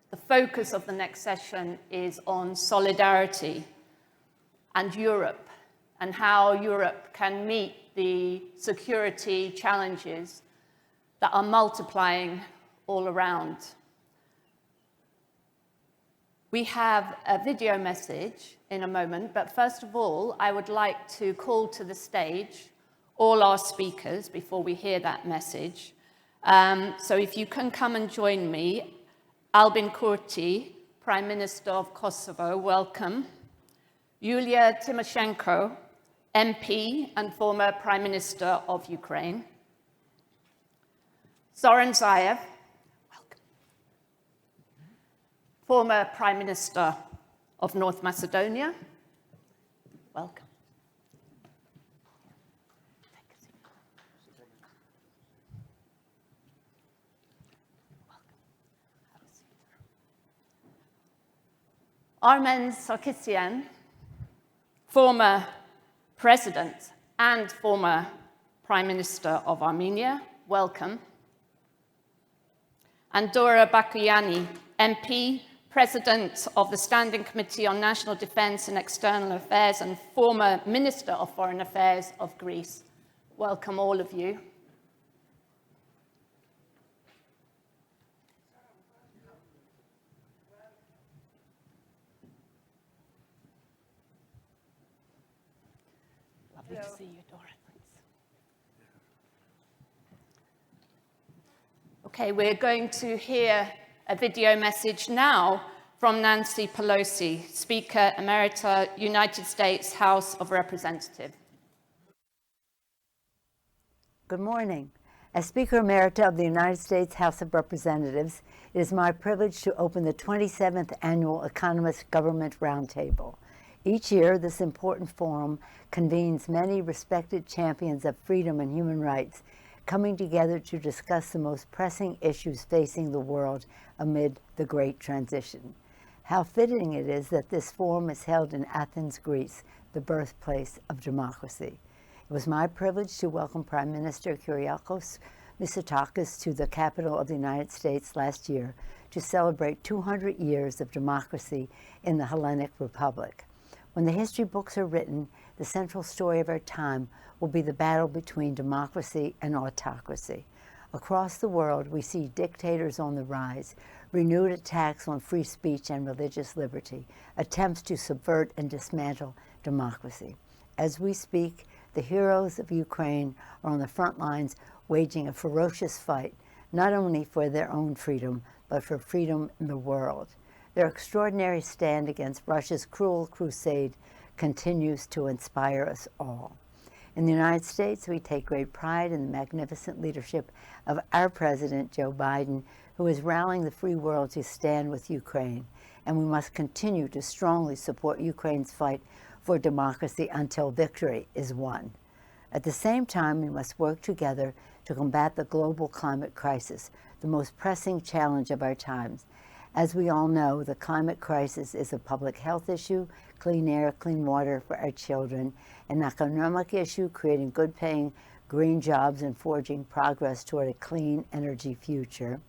The focus of the next session is on solidarity and Europe, and how Europe can meet the security challenges that are multiplying all around. We have a video message in a moment, but first of all, I would like to call to the stage all our speakers before we hear that message. So if you can come and join me, Albin Kurti, Prime Minister of Kosovo, welcome. Yulia Tymoshenko, MP and former Prime Minister of Ukraine. Zoran Zaev, welcome. Former Prime Minister of North Macedonia, welcome. Armen Sarkissian, former President and former Prime Minister of Armenia, welcome. And Dora Bakoyannis, MP, President of the Standing Committee on National Defence and External Affairs and former Minister of Foreign Affairs of Greece. Welcome all of you. Lovely to see you, Dora. Okay, we're going to hear a video message now from Nancy Pelosi, Speaker Emerita, United States House of Representatives. Good morning. As Speaker Emerita of the United States House of Representatives, it is my privilege to open the 27th Annual Economist Government Roundtable. Each year, this important forum convenes many respected champions of freedom and human rights, coming together to discuss the most pressing issues facing the world amid the Great Transition. How fitting it is that this forum is held in Athens, Greece, the birthplace of democracy. It was my privilege to welcome Prime Minister Kyriakos Mitsotakis to the capital of the United States last year to celebrate 200 years of democracy in the Hellenic Republic. When the history books are written, the central story of our time will be the battle between democracy and autocracy. Across the world, we see dictators on the rise, renewed attacks on free speech and religious liberty, attempts to subvert and dismantle democracy. As we speak, the heroes of Ukraine are on the front lines waging a ferocious fight, not only for their own freedom, but for freedom in the world. Their extraordinary stand against Russia's cruel crusade continues to inspire us all. In the United States, we take great pride in the magnificent leadership of our President, Joe Biden, who is rallying the free world to stand with Ukraine, and we must continue to strongly support Ukraine's fight for democracy until victory is won. At the same time, we must work together to combat the global climate crisis, the most pressing challenge of our times. As we all know, the climate crisis is a public health issue, clean air, clean water for our children, an economic issue, creating good-paying green jobs and forging progress toward a clean energy future,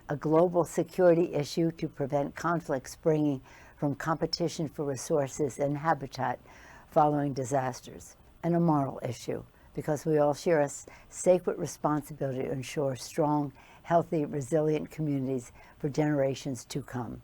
a global security issue to prevent conflicts springing from competition for resources and habitat following disasters, and a moral issue, because we all share a sacred responsibility to ensure strong, healthy, resilient communities for generations to come.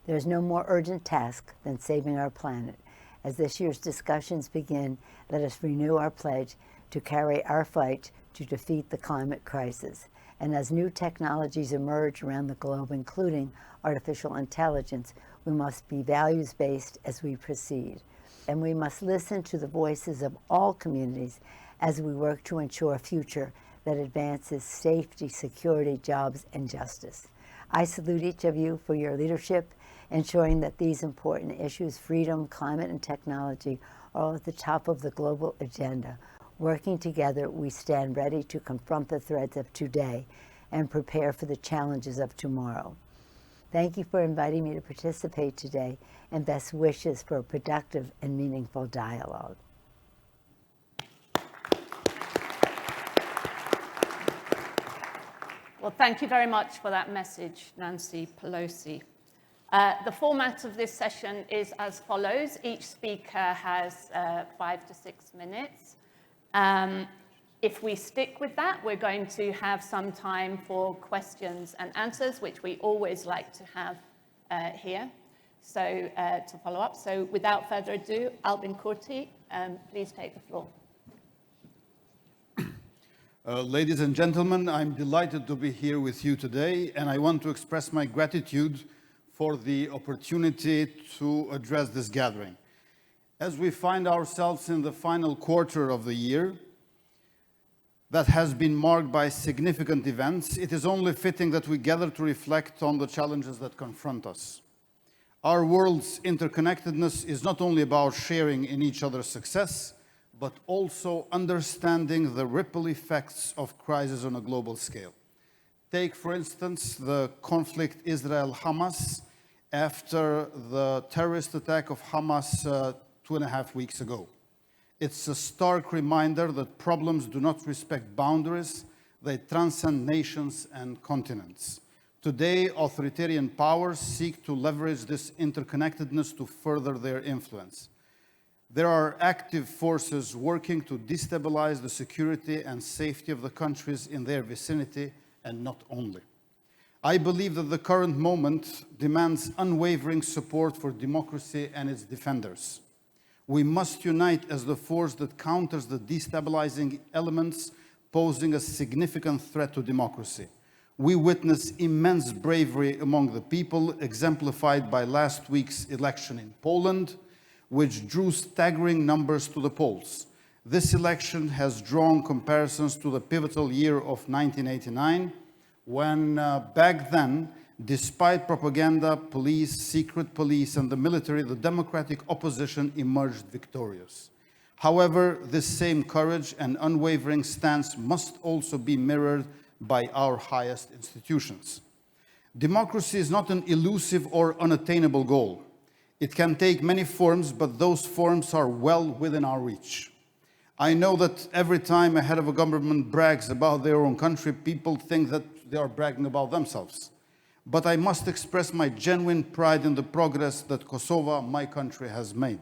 There is no more urgent task than saving our planet. As this year's discussions begin, let us renew our pledge to carry our fight to defeat the climate crisis. And as new technologies emerge around the globe, including artificial intelligence, we must be values-based as we proceed. And we must listen to the voices of all communities as we work to ensure a future that advances safety, security, jobs, and justice. I salute each of you for your leadership, ensuring that these important issues, freedom, climate, and technology, are at the top of the global agenda. Working together, we stand ready to confront the threats of today and prepare for the challenges of tomorrow. Thank you for inviting me to participate today, and best wishes for a productive and meaningful dialogue. Well, thank you very much for that message, Nancy Pelosi. The format of this session is as follows. Each speaker has 5 to 6 minutes. If we stick with that, we're going to have some time for questions and answers, which we always like to have here, so to follow up. So without further ado, Albin Kurti, please take the floor. Ladies and gentlemen, I'm delighted to be here with you today, and I want to express my gratitude for the opportunity to address this gathering. As we find ourselves in the final quarter of the year that has been marked by significant events, it is only fitting that we gather to reflect on the challenges that confront us. Our world's interconnectedness is not only about sharing in each other's success, but also understanding the ripple effects of crisis on a global scale. Take, for instance, the conflict Israel-Hamas after the terrorist attack of Hamas 2.5 weeks ago. It's a stark reminder that problems do not respect boundaries, they transcend nations and continents. Today, authoritarian powers seek to leverage this interconnectedness to further their influence. There are active forces working to destabilize the security and safety of the countries in their vicinity, and not only. I believe that the current moment demands unwavering support for democracy and its defenders. We must unite as the force that counters the destabilizing elements posing a significant threat to democracy. We witness immense bravery among the people, exemplified by last week's election in Poland, which drew staggering numbers to the polls. This election has drawn comparisons to the pivotal year of 1989, when back then, despite propaganda, police, secret police, and the military, the democratic opposition emerged victorious. However, this same courage and unwavering stance must also be mirrored by our highest institutions. Democracy is not an elusive or unattainable goal. It can take many forms, but those forms are well within our reach. I know that every time a head of a government brags about their own country, people think that they are bragging about themselves. But I must express my genuine pride in the progress that Kosovo, my country, has made.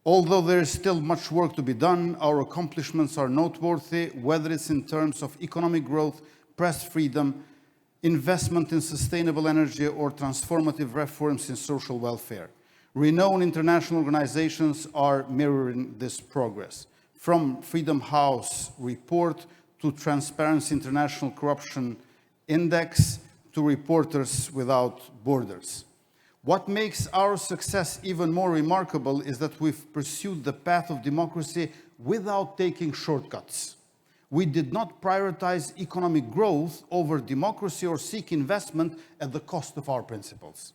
Although there is still much work to be done, our accomplishments are noteworthy, whether it's in terms of economic growth, press freedom, investment in sustainable energy, or transformative reforms in social welfare. Renowned international organizations are mirroring this progress. From Freedom House report to Transparency International Corruption Index to Reporters Without Borders. What makes our success even more remarkable is that we've pursued the path of democracy without taking shortcuts. We did not prioritize economic growth over democracy or seek investment at the cost of our principles.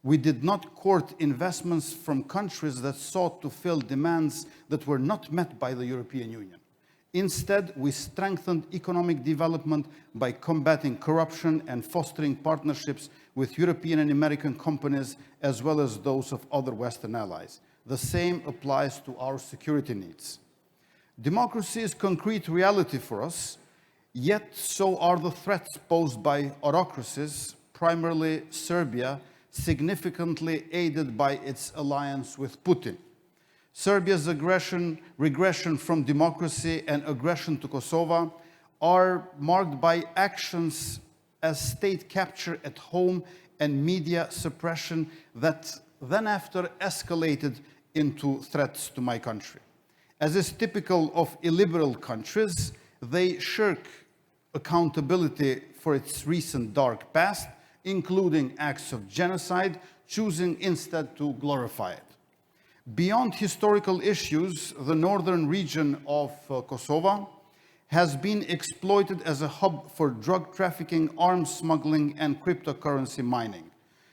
We did not court investments from countries that sought to fill demands that were not met by the European Union. Instead, we strengthened economic development by combating corruption and fostering partnerships with European and American companies, as well as those of other Western allies. The same applies to our security needs. Democracy is concrete reality for us, yet so are the threats posed by autocracies, primarily Serbia, significantly aided by its alliance with Putin. Serbia's regression from democracy and aggression to Kosovo are marked by actions as state capture at home and media suppression that then after escalated into threats to my country. As is typical of illiberal countries, they shirk accountability for its recent dark past, including acts of genocide, choosing instead to glorify it. Beyond historical issues, the northern region of Kosovo has been exploited as a hub for drug trafficking, arms smuggling, and cryptocurrency mining.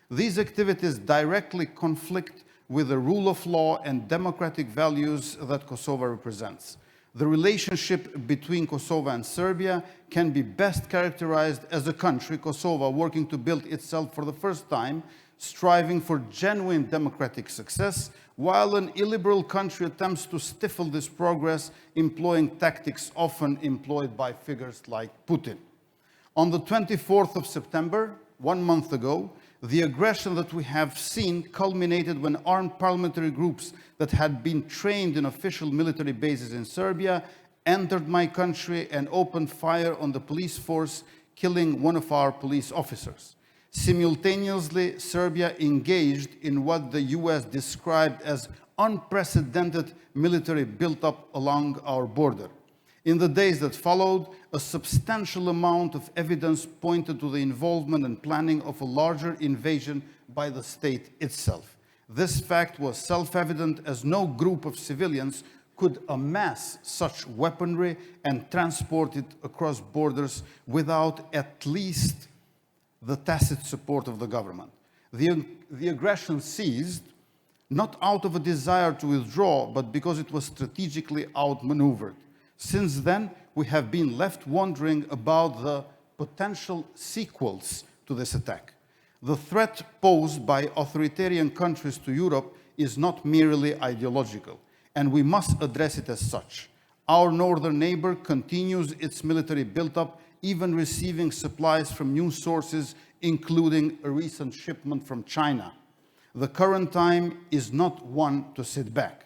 These activities directly conflict with the rule of law and democratic values that Kosovo represents. The relationship between Kosovo and Serbia can be best characterized as a country, Kosovo, working to build itself for the first time, striving for genuine democratic success, while an illiberal country attempts to stifle this progress, employing tactics often employed by figures like Putin. On the 24th of September, 1 month ago, The aggression that we have seen culminated when armed parliamentary groups that had been trained in official military bases in Serbia entered my country and opened fire on the police force, killing one of our police officers. Simultaneously, Serbia engaged in what the US described as unprecedented military buildup along our border. In the days that followed, a substantial amount of evidence pointed to the involvement and planning of a larger invasion by the state itself. This fact was self-evident, as no group of civilians could amass such weaponry and transport it across borders without at least the tacit support of the government. The aggression ceased not out of a desire to withdraw, but because it was strategically outmaneuvered. Since then, we have been left wondering about the potential sequels to this attack. The threat posed by authoritarian countries to Europe is not merely ideological, and we must address it as such. Our northern neighbor continues its military buildup, even receiving supplies from new sources, including a recent shipment from China. The current time is not one to sit back.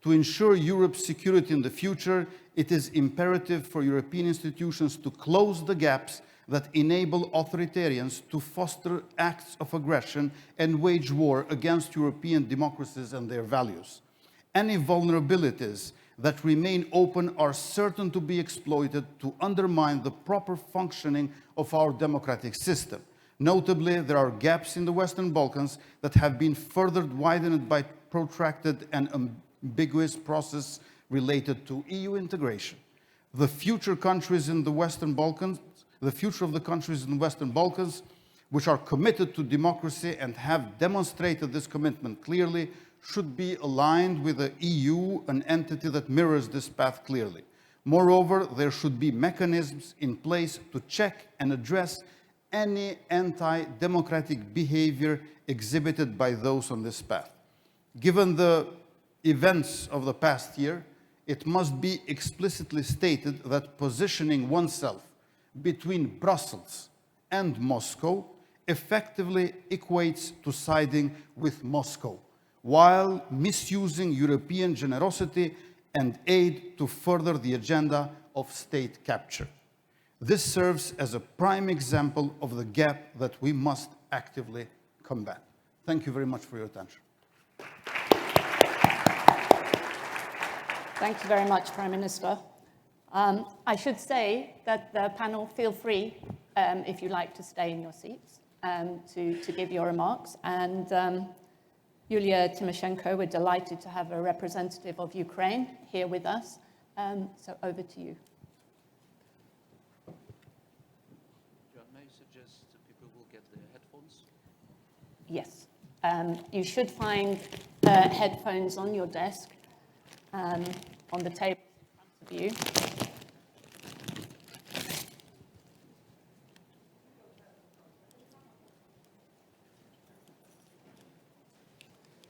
To ensure Europe's security in the future, it is imperative for European institutions to close the gaps that enable authoritarians to foster acts of aggression and wage war against European democracies and their values. Any vulnerabilities that remain open are certain to be exploited to undermine the proper functioning of our democratic system. Notably, there are gaps in the Western Balkans that have been further widened by protracted and ambiguous process related to EU integration. The future of the countries in the Western Balkans, which are committed to democracy and have demonstrated this commitment clearly, should be aligned with the EU, an entity that mirrors this path clearly. Moreover, there should be mechanisms in place to check and address any anti-democratic behavior exhibited by those on this path. Given the events of the past year, it must be explicitly stated that positioning oneself between Brussels and Moscow effectively equates to siding with Moscow, while misusing European generosity and aid to further the agenda of state capture. This serves as a prime example of the gap that we must actively combat. Thank you very much for your attention. Thank you very much, Prime Minister. I should say that the panel, feel free, if you like, to stay in your seats to give your remarks. And Yulia Tymoshenko, we're delighted to have a representative of Ukraine here with us. So over to you. Joan, may I suggest that people will get their headphones? Yes. You should find headphones on your desk, on the table in front of you.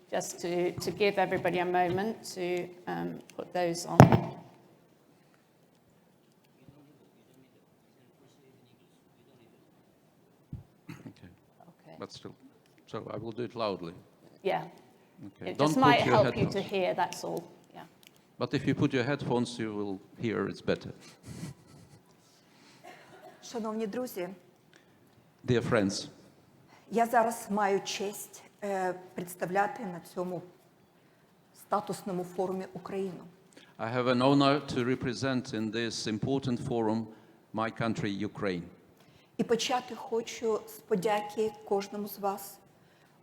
Just to give everybody a moment to put those on. Okay. But still, so I will do it loudly. Yeah. Okay. It Don't just put might your help you headphones. to hear, that's all. Yeah. But if you put your headphones, you will hear it's better. Шановні друзі, Dear friends, я зараз маю честь представляти на цьому статусному форумі Україну. I have an honor to represent in this important forum my country, Ukraine. І почати хочу з подяки кожному з вас,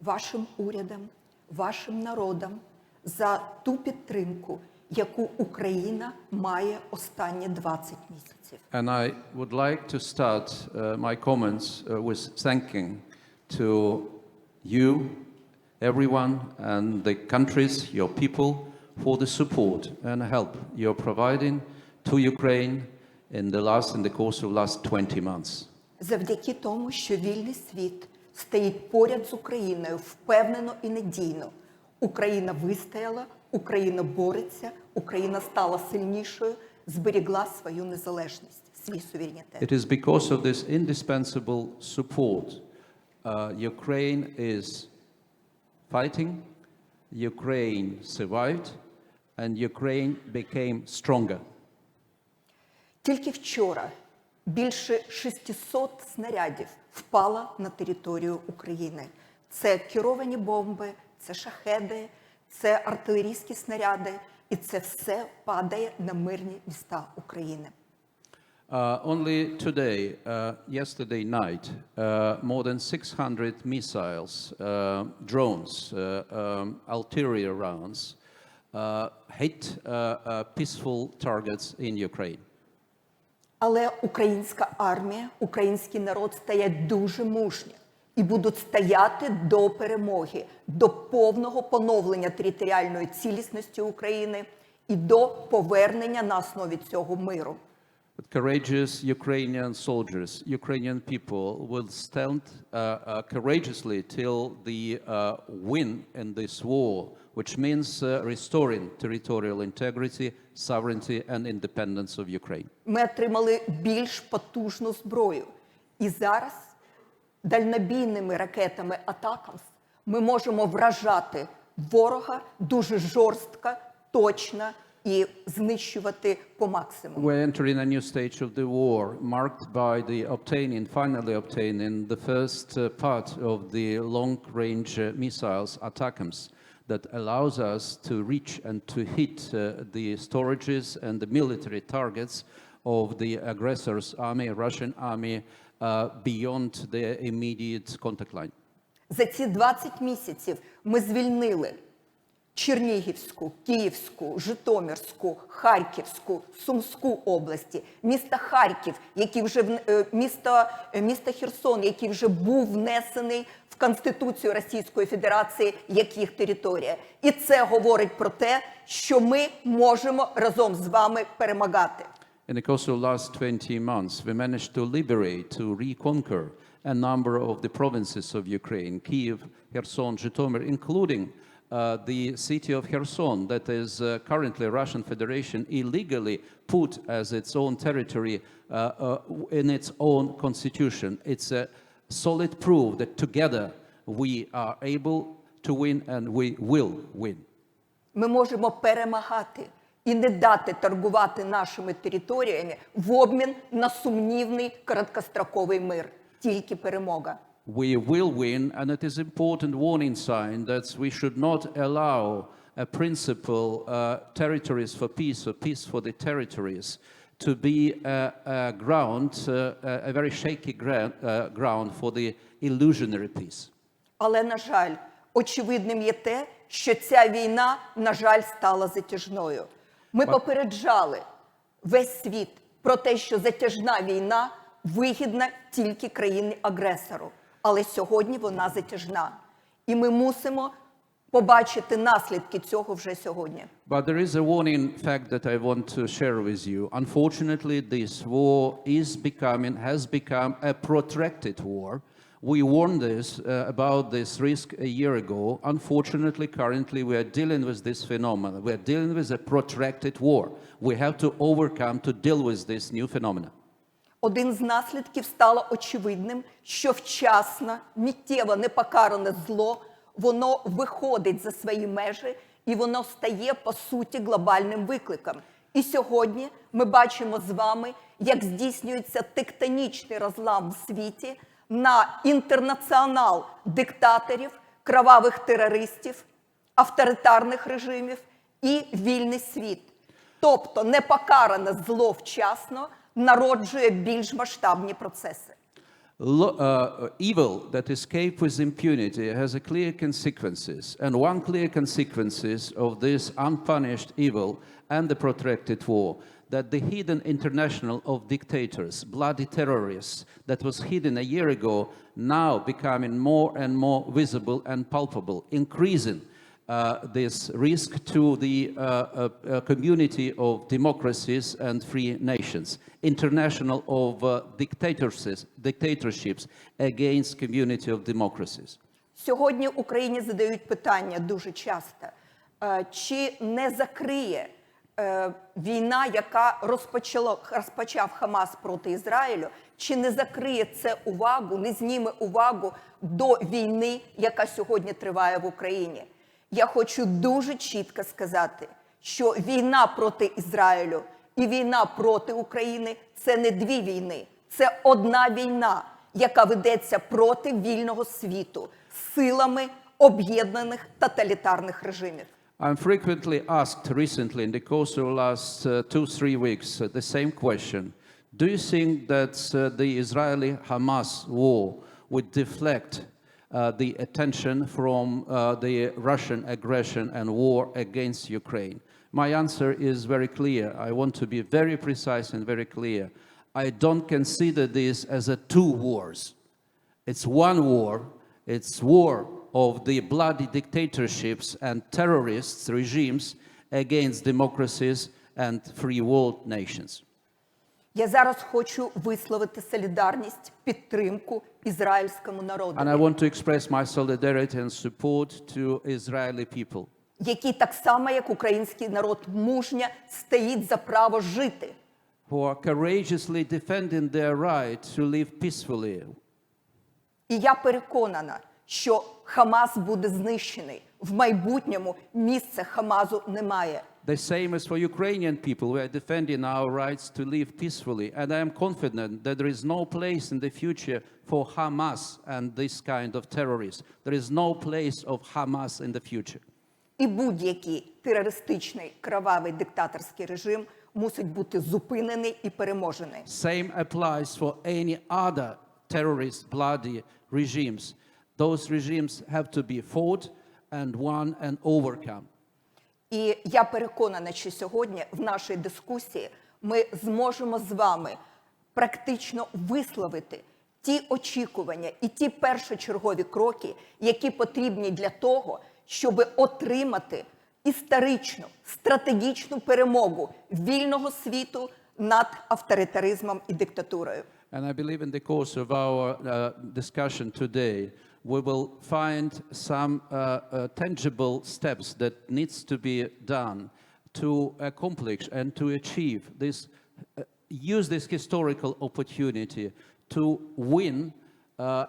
вашим урядам, вашим народам за ту підтримку, яку Україна має останні 20 місяців. And I would like to start my comments with thanking to you, everyone, and the countries, your people, for the support and help you're providing to Ukraine in the course of last 20 months. Завдяки тому, що вільний світ стоїть поряд з Україною впевнено і надійно. Україна вистояла, Україна бореться, Україна стала сильнішою, зберегла свою незалежність, свій суверенітет. It is because of this indispensable support Ukraine is fighting, Ukraine survived, and Ukraine became stronger. Тільки вчора більше 600 снарядів впало на територію України. Це керовані бомби, це шахеди, це артилерійські снаряди, і це все падає на мирні міста України. Only today, yesterday night, more than 600 missiles, drones, artillery rounds hit peaceful targets in Ukraine. Але українська армія, український народ стоять дуже мужньо і будуть стояти до перемоги, до повного поновлення територіальної цілісності України і до повернення на основі цього миру. But courageous Ukrainian soldiers, Ukrainian people will stand courageously till the win in this war, which means restoring territorial integrity, sovereignty and independence of Ukraine. Ми отримали більш потужну зброю. І зараз дальнобійними ракетами «Атакамс» ми можемо вражати ворога дуже жорстко, точно і знищувати по максимуму. We're entering a new stage of the war, marked by the finally obtaining the first part of the long-range missiles, ATACMS, that allows us to reach and to hit the storages and the military targets of the aggressor's army, Russian army, beyond their immediate contact line. За ці 20 місяців ми звільнили Чернігівську, Київську, Житомирську, Харківську, Сумську області, місто Харків, який вже місто Херсон, який вже був внесений в Конституцію Російської Федерації як їх територія. І це говорить про те, що ми можемо разом з вами перемагати. In the course of the last 20 months, we managed to liberate, to reconquer a number of the provinces of Ukraine, Kyiv, Kherson, Zhytomyr, including the city of Kherson that is currently Russian Federation illegally put as its own territory in its own constitution. It's a solid proof that together we are able to win and we will win. Ми можемо перемагати і не дати торгувати нашими територіями в обмін на сумнівний короткостроковий мир. Тільки перемога. We will win, and it is important warning sign that we should not allow a principle territories for peace or peace for the territories to be a ground, a very shaky ground for the illusionary peace. Але, на жаль, очевидним є те, що ця війна, на жаль, стала затяжною. Ми попереджали весь світ про те, що затяжна війна вигідна тільки країні-агресору. Але сьогодні вона затяжна. І ми мусимо побачити наслідки цього вже сьогодні. But there is a warning fact that I want to share with you. Unfortunately, this war has become a protracted war. We warned about this risk a year ago. Unfortunately, currently we are dealing with this phenomenon. We are dealing with a protracted war. We have to overcome to deal with this new phenomenon. Один з наслідків стало очевидним, що вчасно, миттєво непокаране зло, воно виходить за свої межі і воно стає, по суті, глобальним викликом. І сьогодні ми бачимо з вами, як здійснюється тектонічний розлам в світі на інтернаціонал диктаторів, кровавих терористів, авторитарних режимів і вільний світ. Тобто непокаране зло вчасно народжує більш масштабні процеси. Evil that escapes with impunity has a clear consequences, and one clear consequences of this unpunished evil and the protracted war, that the hidden international of dictators, bloody terrorists that was hidden a year ago, now becoming more and more visible and palpable, increasing this risk to the community of democracies and free nations, international of dictatorships against community of democracies. Сьогодні Україні задають питання дуже часто, чи не закриє війна, яка розпочав Хамас проти Ізраїлю, чи не закриє це увагу, не зніме увагу до війни, яка сьогодні триває в Україні? Я хочу дуже чітко сказати, що війна проти Ізраїлю і війна проти України – це не дві війни, це одна війна, яка ведеться проти вільного світу силами об'єднаних тоталітарних режимів. I'm frequently asked recently in the course of the last 2-3 weeks the same question. Do you think that the Israeli-Hamas war would deflect the attention from the Russian aggression and war against Ukraine? My answer is very clear. I want to be very precise and very clear. I don't consider this as a two wars. It's one war. It's war of the bloody dictatorships and terrorist regimes against democracies and free world nations. Я зараз хочу висловити солідарність, підтримку ізраїльському народу, And I want to express my solidarity and support to Israeli people, який так само, як український народ, мужньо стоїть за право жити. who are courageously defending their right to live peacefully. І я переконана, що Хамас буде знищений. В майбутньому місця Хамасу немає. The same as for Ukrainian people, we are defending our rights to live peacefully. And I am confident that there is no place in the future for Hamas and this kind of terrorists. There is no place of Hamas in the future. І будь-який терористичний, кровавий диктаторський режим мусить бути зупинений і переможений. Same applies for any other terrorist, bloody regimes. Those regimes have to be fought and won and overcome. І я переконана, що сьогодні в нашій дискусії ми зможемо з вами практично висловити ті очікування і ті першочергові кроки, які потрібні для того, щоб отримати історичну, стратегічну перемогу вільного світу над авторитаризмом і диктатурою. And I believe in the course of our discussion today, we will find some tangible steps that needs to be done to accomplish and to achieve this, use this historical opportunity to win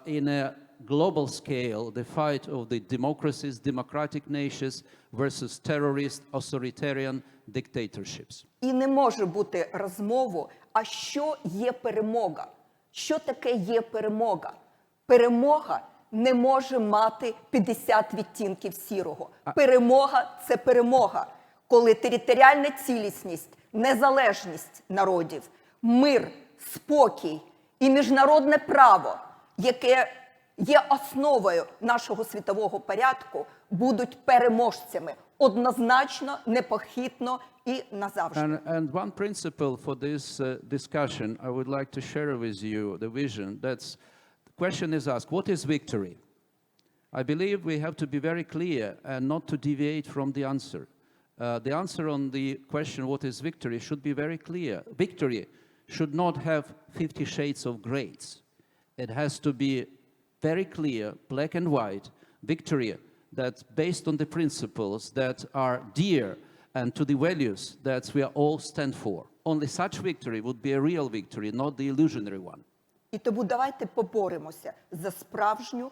in a global scale the fight of the democracies, democratic nations versus terrorist, authoritarian dictatorships. І не може бути розмови, а що є перемога? Що таке є перемога? Перемога не може мати 50 відтінків сірого. Перемога – це перемога, коли територіальна цілісність, незалежність народів, мир, спокій і міжнародне право, яке є основою нашого світового порядку, будуть переможцями однозначно, непохитно і назавжди. And one principle for this discussion I would like to share with you, the vision. That's the question is asked, what is victory? I believe we have to be very clear and not to deviate from the answer. The answer on the question, what is victory, should be very clear. Victory should not have 50 shades of grays. It has to be very clear, black and white, victory that's based on the principles that are dear and to the values that we all stand for. Only such victory would be a real victory, not the illusionary one. І тому давайте поборемося за справжню,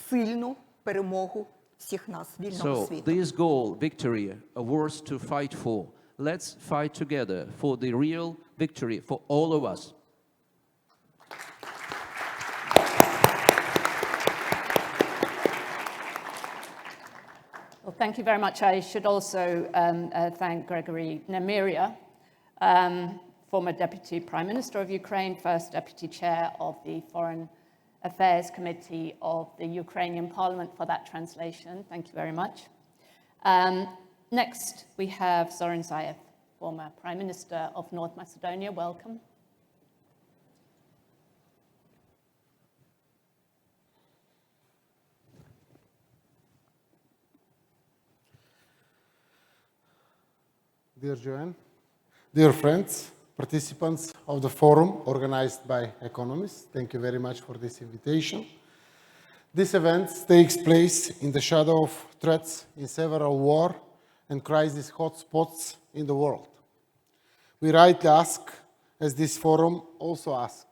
сильну перемогу всіх нас, вільного So, світу. this goal, victory, a worth to fight for. Let's fight together for the real victory for all of us. Well, thank you very much. I should also thank Gregory Nemiria, former Deputy Prime Minister of Ukraine, first Deputy Chair of the Foreign Affairs Committee of the Ukrainian Parliament for that translation. Thank you very much. Next, we have Zoran Zaev, former Prime Minister of North Macedonia. Welcome. Dear Joanne, dear friends, participants of the forum organized by Economist, thank you very much for this invitation. This event takes place in the shadow of threats in several war and crisis hotspots in the world. We rightly ask, as this forum also asks,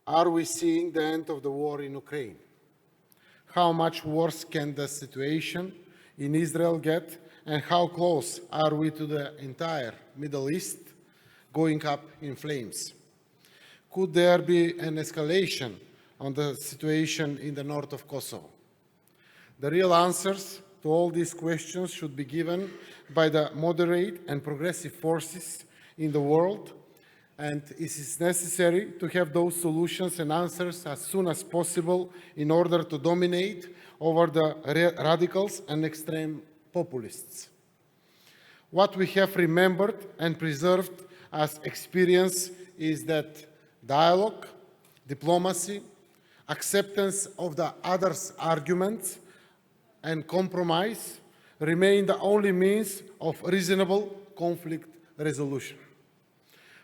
are we seeing the end of the war in Ukraine? How much worse can the situation in Israel get, and how close are we to the entire Middle East going up in flames? Could there be an escalation on the situation in the north of Kosovo? The real answers to all these questions should be given by the moderate and progressive forces in the world, and it is necessary to have those solutions and answers as soon as possible in order to dominate over the radicals and extreme populists. What we have remembered and preserved as experience is that dialogue, diplomacy, acceptance of the other's arguments, and compromise remain the only means of reasonable conflict resolution.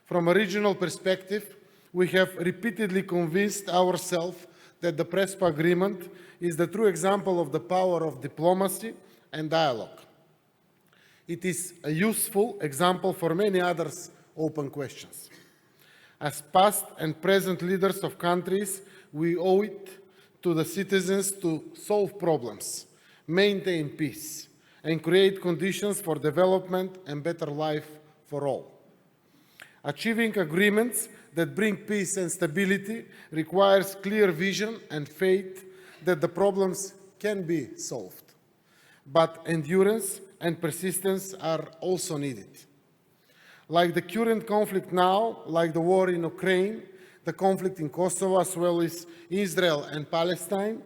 From a regional perspective, we have repeatedly convinced ourselves that the Prespa Agreement is the true example of the power of diplomacy and dialogue. It is a useful example for many other open questions. As past and present leaders of countries, we owe it to the citizens to solve problems, maintain peace, and create conditions for development and better life for all. Achieving agreements that bring peace and stability requires clear vision and faith that the problems can be solved. But endurance and persistence are also needed. Like the current conflict now, like the war in Ukraine, the conflict in Kosovo, as well as Israel and Palestine,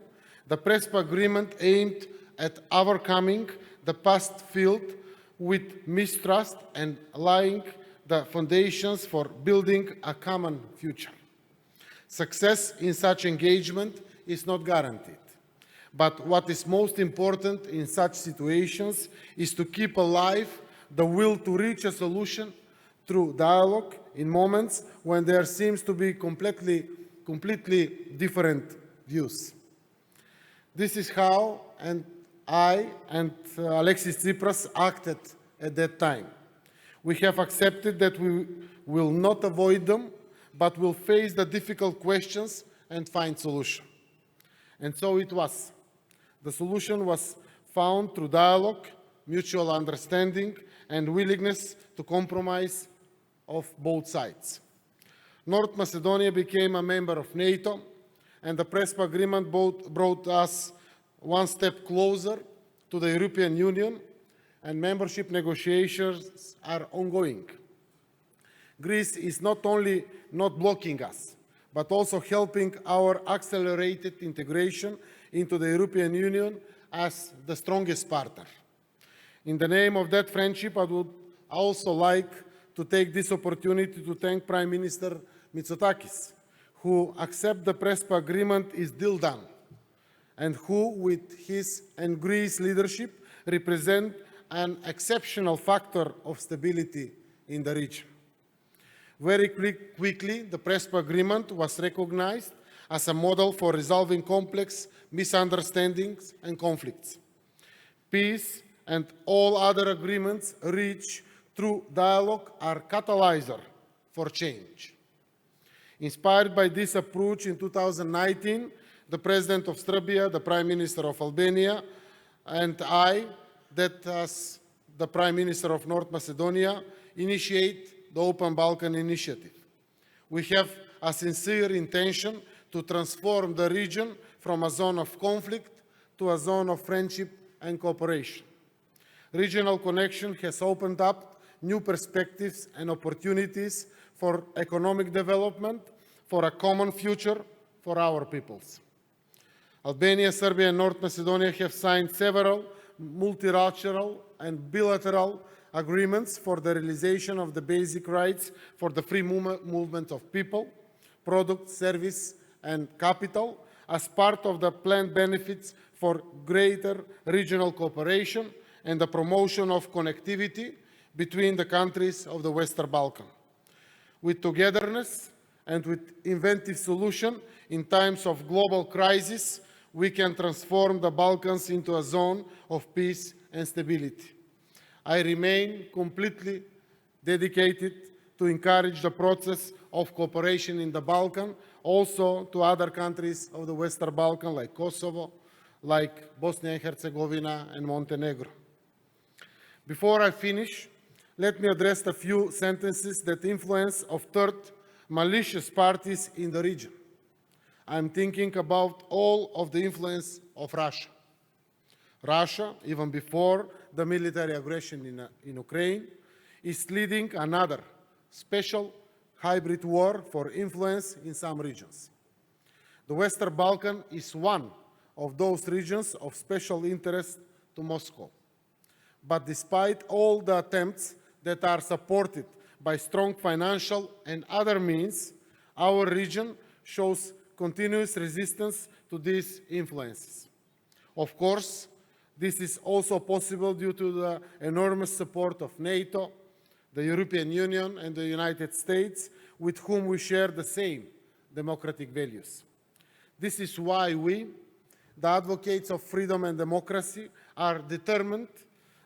the Prespa Agreement aimed at overcoming the past filled with mistrust and laying the foundations for building a common future. Success in such engagement is not guaranteed. But what is most important in such situations is to keep alive the will to reach a solution through dialogue in moments when there seems to be completely different views. This is how I and Alexis Tsipras acted at that time. We have accepted that we will not avoid them, but will face the difficult questions and find solution. And so it was. The solution was found through dialogue, mutual understanding, and willingness to compromise of both sides. North Macedonia became a member of NATO, and the Prespa Agreement brought us one step closer to the European Union, and membership negotiations are ongoing. Greece is not only not blocking us, but also helping our accelerated integration into the European Union as the strongest partner. In the name of that friendship, I would also like to take this opportunity to thank Prime Minister Mitsotakis, who accepts the Prespa Agreement is deal done, and who, with his and Greece's leadership, represent an exceptional factor of stability in the region. Very quickly, the Prespa Agreement was recognized as a model for resolving complex misunderstandings and conflicts. Peace and all other agreements reached through dialogue are catalyzer for change. Inspired by this approach, in 2019, the President of Serbia, the Prime Minister of Albania, and I, that as the Prime Minister of North Macedonia, initiate the Open Balkan Initiative. We have a sincere intention to transform the region from a zone of conflict to a zone of friendship and cooperation. Regional connection has opened up new perspectives and opportunities for economic development, for a common future for our peoples. Albania, Serbia, and North Macedonia have signed several multilateral and bilateral agreements for the realization of the basic rights for the free movement of people, products, service, and capital as part of the planned benefits for greater regional cooperation and the promotion of connectivity between the countries of the Western Balkan. With togetherness and with inventive solution in times of global crisis, we can transform the Balkans into a zone of peace and stability. I remain completely dedicated to encourage the process of cooperation in the Balkan, also to other countries of the Western Balkan, like Kosovo, like Bosnia and Herzegovina and Montenegro. Before I finish, let me address a few sentences that influence of third malicious parties in the region. I'm thinking about all of the influence of Russia. Russia, even before the military aggression in Ukraine, is leading another special hybrid war for influence in some regions. The Western Balkan is one of those regions of special interest to Moscow. But despite all the attempts that are supported by strong financial and other means, our region shows continuous resistance to these influences. Of course, this is also possible due to the enormous support of NATO, the European Union, and the United States, with whom we share the same democratic values. This is why we, the advocates of freedom and democracy, are determined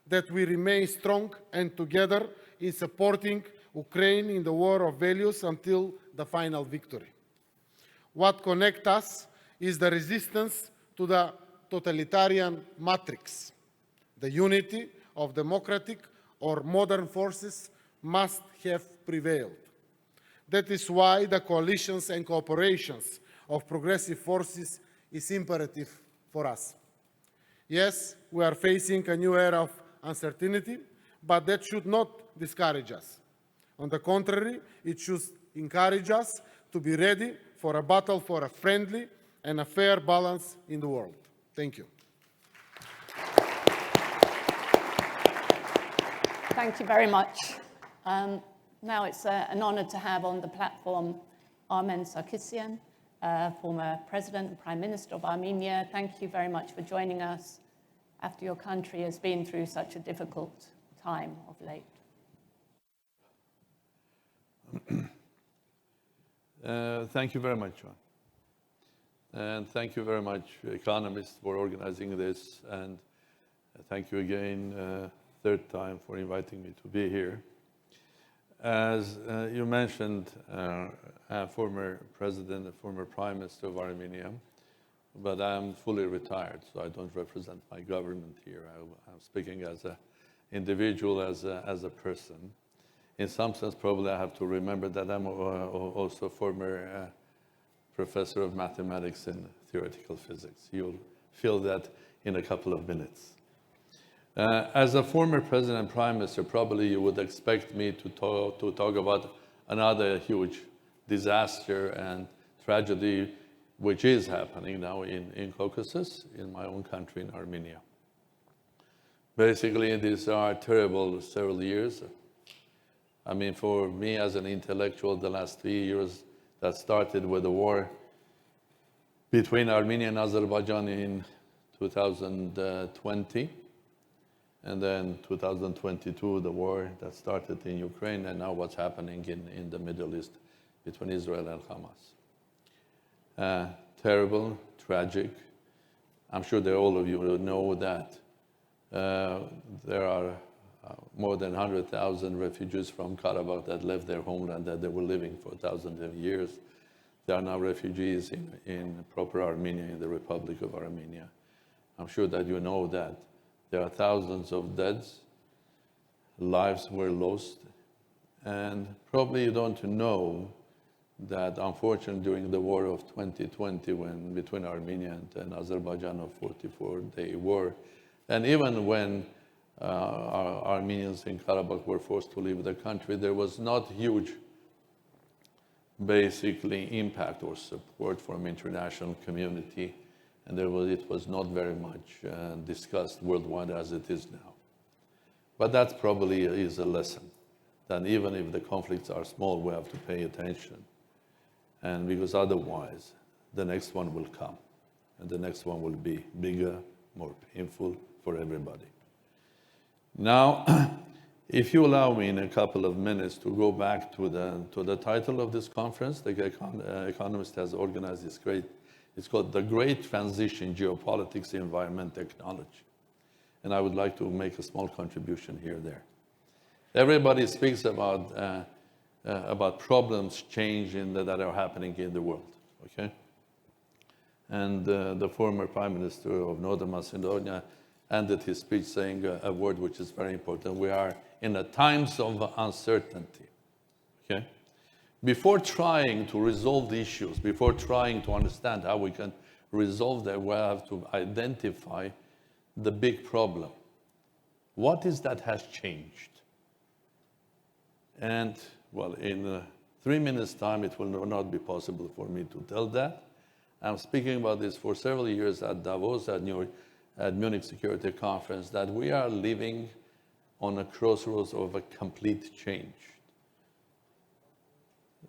that we remain strong and together in supporting Ukraine in the war of values until the final victory. What connects us is the resistance to the totalitarian matrix. The unity of democratic or modern forces must have prevailed. That is why the coalitions and cooperations of progressive forces is imperative for us. Yes, we are facing a new era of uncertainty, but that should not discourage us. On the contrary, it should encourage us to be ready for a battle for a friendly and a fair balance in the world. Thank you. Thank you very much. Now it's an honor to have on the platform Armen Sarkissian, former President and Prime Minister of Armenia. Thank you very much for joining us after your country has been through such a difficult time of late. Thank you very much, Joan. And thank you very much, Economist, for organizing this. And thank you again, third time, for inviting me to be here. As you mentioned, former president and former prime minister of Armenia, but I'm fully retired, so I don't represent my government here. I'm speaking as an individual, as a person. In some sense, probably I have to remember that I'm also a former professor of mathematics and theoretical physics. You'll feel that in a couple of minutes. As a former president and prime minister, probably you would expect me to talk about another huge disaster and tragedy which is happening now in Caucasus, in my own country, in Armenia. Basically, these are terrible several years. I mean, for me as an intellectual, the last 3 years that started with the war between Armenia and Azerbaijan in 2020, and then 2022, the war that started in Ukraine, and now what's happening in the Middle East between Israel and Hamas. Terrible, tragic. I'm sure that all of you know that there are more than 100,000 refugees from Karabakh that left their homeland that they were living for thousands of years. They are now refugees in proper Armenia, in the Republic of Armenia. I'm sure that you know that there are thousands of deaths, lives were lost, and probably you don't know that unfortunately during the war of 2020, when between Armenia and Azerbaijan of 44-day war, and even when Armenians in Karabakh were forced to leave the country, there was not huge, basically, impact or support from international community, and it was not very much discussed worldwide as it is now. But that probably is a lesson, that even if the conflicts are small, we have to pay attention. And because otherwise, the next one will come, and the next one will be bigger, more painful for everybody. Now, if you allow me in a couple of minutes to go back to the title of this conference, the Economist has organized this it's called The Great Transition, Geopolitics, Environment, Technology. And I would like to make a small contribution here there. Everybody speaks about about problems, change that are happening in the world. Okay? And the former Prime Minister of Northern Macedonia ended his speech saying a word which is very important. We are in a times of uncertainty. Okay? Before trying to resolve the issues, before trying to understand how we can resolve them, we have to identify the big problem. What is that has changed? And, well, in 3 minutes' time, it will not be possible for me to tell that. I'm speaking about this for several years at Davos, at Munich Security Conference, that we are living on a crossroads of a complete change.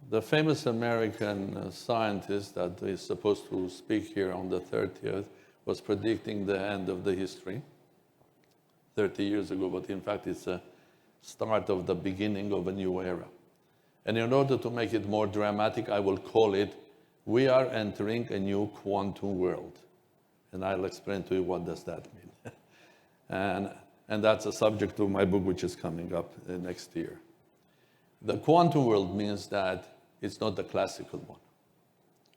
The famous American scientist that is supposed to speak here on the 30th was predicting the end of the history 30 years ago, but in fact it's a start of the beginning of a new era. And in order to make it more dramatic, I will call it, we are entering a new quantum world. And I'll explain to you what does that mean. and that's a subject of my book, which is coming up next year. The quantum world means that it's not the classical one.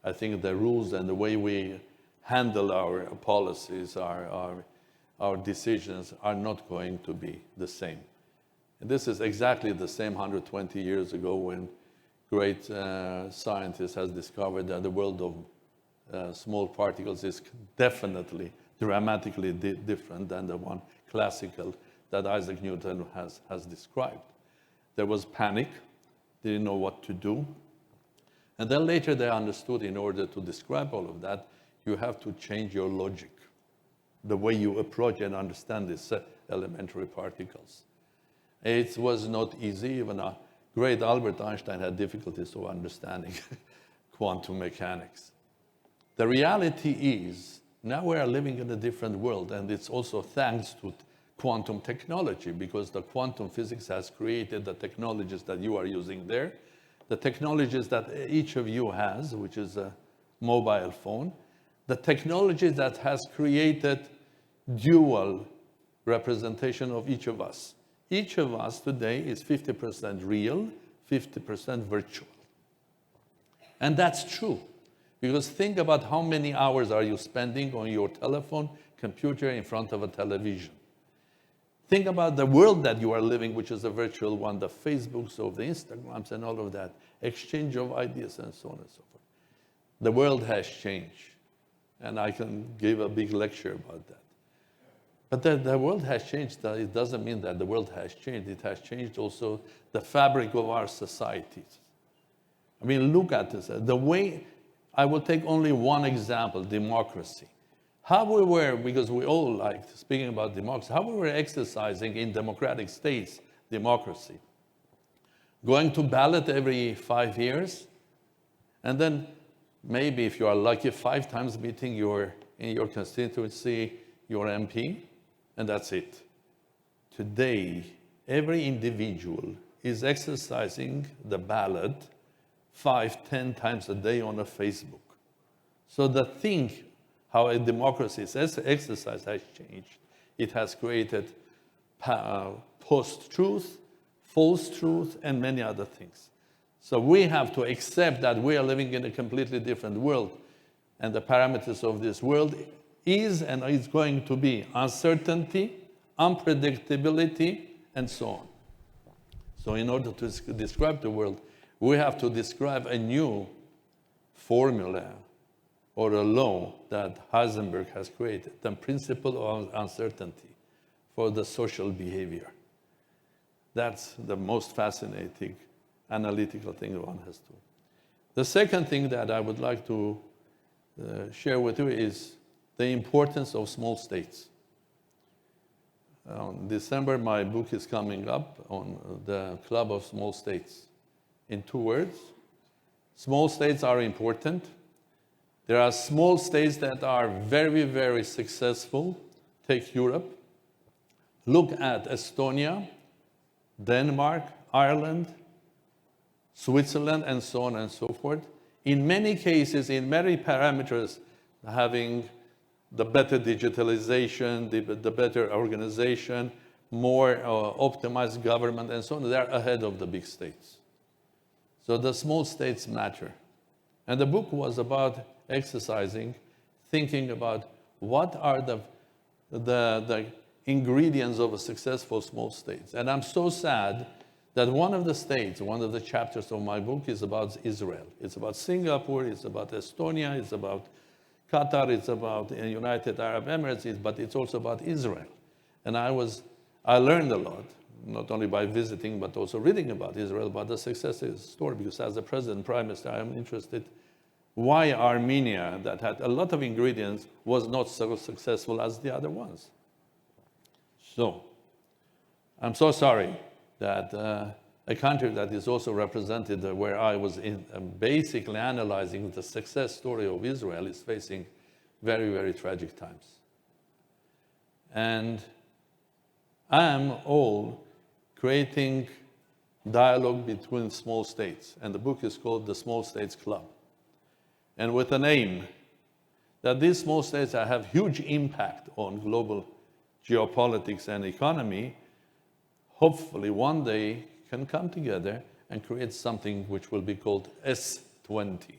I think the rules and the way we handle our policies, our decisions are not going to be the same. And this is exactly the same 120 years ago when great scientists has discovered that the world of small particles is definitely dramatically different than the one classical that Isaac Newton has described. There was panic, they didn't know what to do. And then later they understood in order to describe all of that, you have to change your logic, the way you approach and understand these elementary particles. It was not easy. Even a great Albert Einstein had difficulties of understanding quantum mechanics. The reality is, now we are living in a different world, and it's also thanks to quantum technology, because the quantum physics has created the technologies that you are using there, the technologies that each of you has, which is a mobile phone, the technology that has created dual representation of each of us. Each of us today is 50% real, 50% virtual. And that's true, because think about how many hours are you spending on your telephone, computer, in front of a television. Think about the world that you are living, which is a virtual one, the Facebooks, of the Instagrams, and all of that, exchange of ideas, and so on and so forth. The world has changed, and I can give a big lecture about that. But the world has changed. It doesn't mean that the world has changed. It has changed also the fabric of our societies. I mean, look at this. The way, I will take only one example, democracy. How we were, because we all like speaking about democracy, how we were exercising in democratic states democracy. Going to ballot every 5 years, and then maybe, if you are lucky, 5 times meeting in your constituency, your MP, and that's it. Today, every individual is exercising the ballot 5-10 times a day on a Facebook. So the thing, how a democracy is exercised has changed. It has created post-truth, false truth, and many other things. So we have to accept that we are living in a completely different world, and the parameters of this world is and is going to be uncertainty, unpredictability, and so on. So in order to describe the world, we have to describe a new formula or a law that Heisenberg has created, the principle of uncertainty for the social behavior. That's the most fascinating analytical thing one has to. The second thing that I would like to share with you is the importance of small states. In December, my book is coming up on the Club of Small States. In 2 words, small states are important. There are small states that are very, very successful. Take Europe. Look at Estonia, Denmark, Ireland, Switzerland, and so on and so forth. In many cases, in many parameters, having the better digitalization, the better organization, more optimized government, and so on, they're ahead of the big states. So the small states matter. And the book was about exercising, thinking about what are the ingredients of a successful small state. And I'm so sad that one of the states, one of the chapters of my book is about Israel. It's about Singapore, it's about Estonia, it's about Qatar, it's about the United Arab Emirates, but it's also about Israel. And I learned a lot, not only by visiting, but also reading about Israel, about the success story, because as the president and prime minister, I am interested why Armenia, that had a lot of ingredients, was not so successful as the other ones. So, I'm so sorry that a country that is also represented where I was basically analyzing the success story of Israel is facing very, very tragic times. And I am all creating dialogue between small states. And the book is called The Small States Club. And with an aim that these small states that have huge impact on global geopolitics and economy, hopefully one day can come together and create something which will be called S20,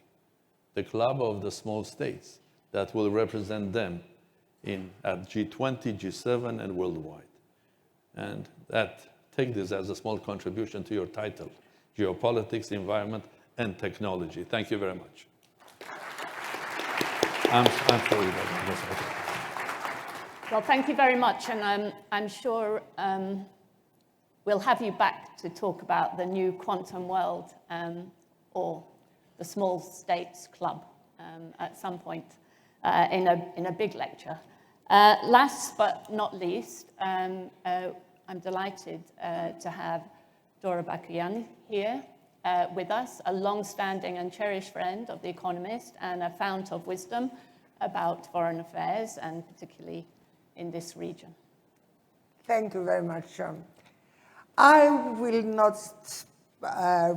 the club of the small states that will represent them at G20, G7, and worldwide. And take this as a small contribution to your title, Geopolitics, Environment, and Technology. Thank you very much. I'm sorry about that. Well, thank you very much, and I'm sure we'll have you back to talk about the new quantum world or the Small States Club at some point in a big lecture. Last but not least, I'm delighted to have Dora Bakoyannis here with us, a long-standing and cherished friend of The Economist and a fount of wisdom about foreign affairs and particularly in this region. Thank you very much. I will not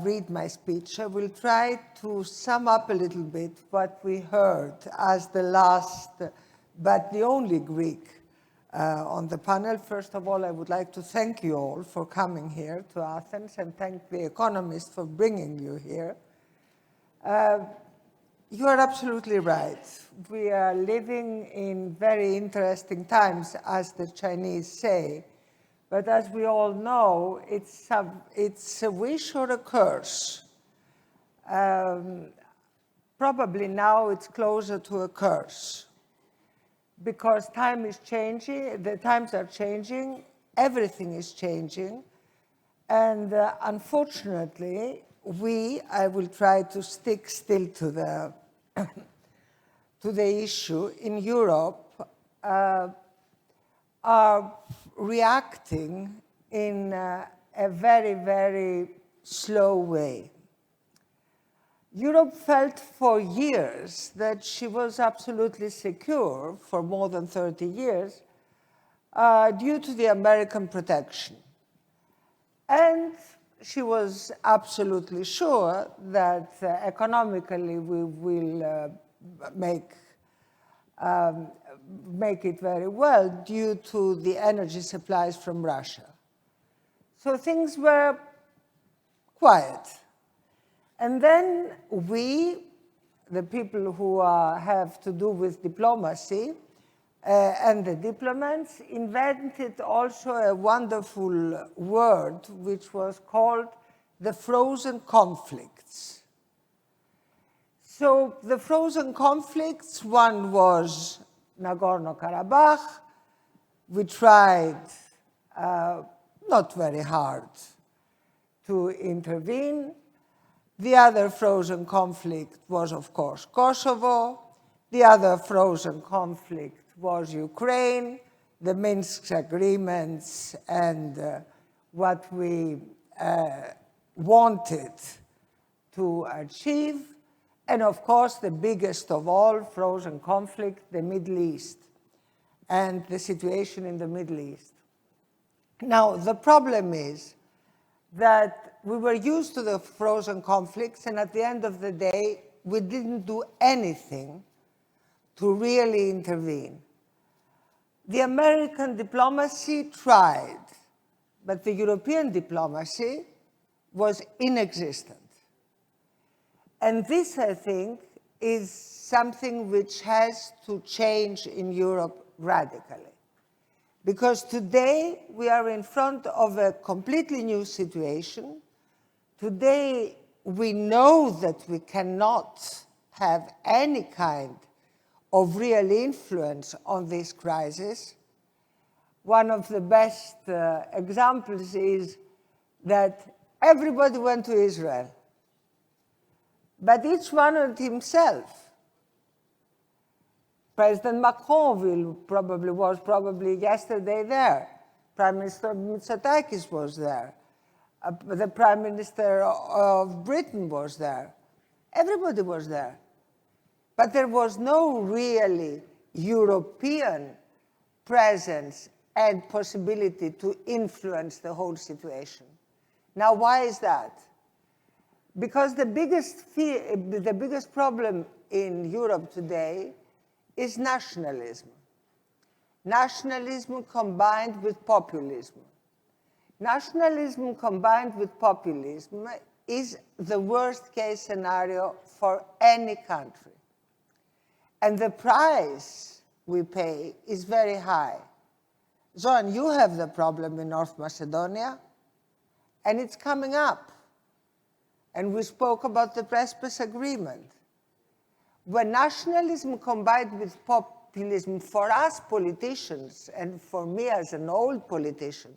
read my speech. I will try to sum up a little bit what we heard as the last, but the only Greek on the panel. First of all, I would like to thank you all for coming here to Athens and thank The Economist for bringing you here. You are absolutely right. We are living in very interesting times, as the Chinese say. But as we all know, it's a wish or a curse. Probably now it's closer to a curse because time is changing, the times are changing, everything is changing. And unfortunately, I will try to stick still to the issue, in Europe, are reacting in a very, very slow way. Europe felt for years that she was absolutely secure for more than 30 years due to the American protection. And she was absolutely sure that economically we will make it very well due to the energy supplies from Russia. So things were quiet. And then we, the people who have to do with diplomacy and the diplomats, invented also a wonderful word which was called the frozen conflicts. So the frozen conflicts, one was Nagorno-Karabakh. We tried not very hard to intervene. The other frozen conflict was, of course, Kosovo. The other frozen conflict was Ukraine, the Minsk agreements and what we wanted to achieve. And of course, the biggest of all frozen conflict, the Middle East, and the situation in the Middle East. Now, the problem is that we were used to the frozen conflicts, and at the end of the day, we didn't do anything to really intervene. The American diplomacy tried, but the European diplomacy was inexistent. And this, I think, is something which has to change in Europe radically. Because today we are in front of a completely new situation. Today we know that we cannot have any kind of real influence on this crisis. One of the best examples is that everybody went to Israel, but each one went himself. President Macron was probably yesterday there. Prime Minister Mitsotakis was there. The Prime Minister of Britain was there. Everybody was there. But there was no really European presence and possibility to influence the whole situation. Now, why is that? Because the biggest problem in Europe today is nationalism. Nationalism combined with populism. Nationalism combined with populism is the worst case scenario for any country. And the price we pay is very high. Zoran, you have the problem in North Macedonia, and it's coming up. And we spoke about the Prespes Agreement. When nationalism combined with populism, for us politicians, and for me as an old politician,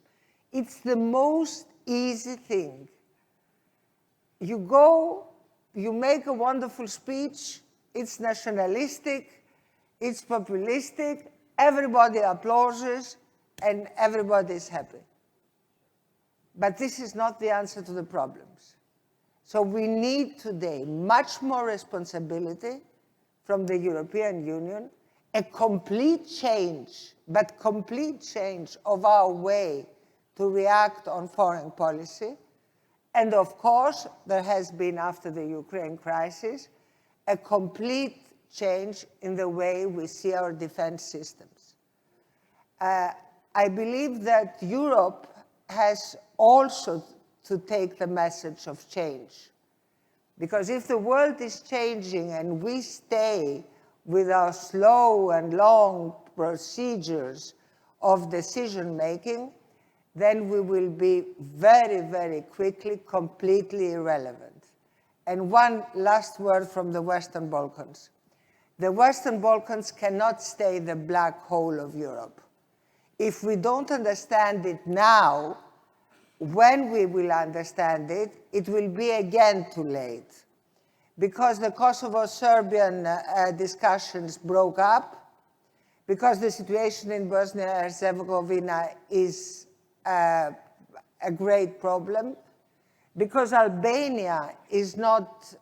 it's the most easy thing. You go, you make a wonderful speech, it's nationalistic, it's populistic, everybody applauses, and everybody is happy. But this is not the answer to the problems. So we need today much more responsibility from the European Union, a complete change, but complete change of our way to react on foreign policy. And of course, there has been, after the Ukraine crisis, a complete change in the way we see our defense systems. I believe that Europe has also to take the message of change. Because if the world is changing and we stay with our slow and long procedures of decision making, then we will be very, very quickly completely irrelevant. And one last word from the Western Balkans. The Western Balkans cannot stay the black hole of Europe. If we don't understand it now, when we will understand it, it will be again too late. Because the Kosovo-Serbian discussions broke up, because the situation in Bosnia and Herzegovina is a great problem, because Albania is not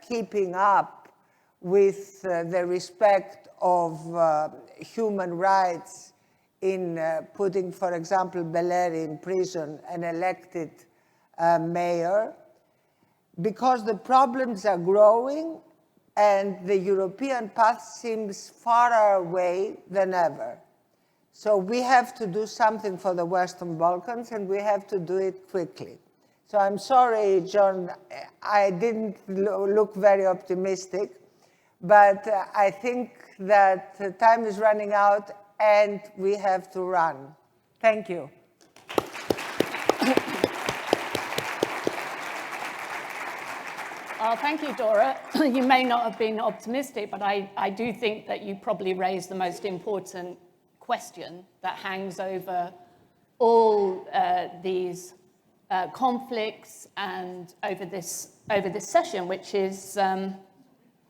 keeping up with the respect of human rights in putting, for example, Beleri in prison, an elected mayor, because the problems are growing and the European path seems farther away than ever. So we have to do something for the Western Balkans, and we have to do it quickly. So I'm sorry, John, I didn't look very optimistic, but I think that time is running out and we have to run. Thank you. Thank you, Dora. You may not have been optimistic, but I do think that you probably raised the most important question that hangs over all these conflicts and over this session, which is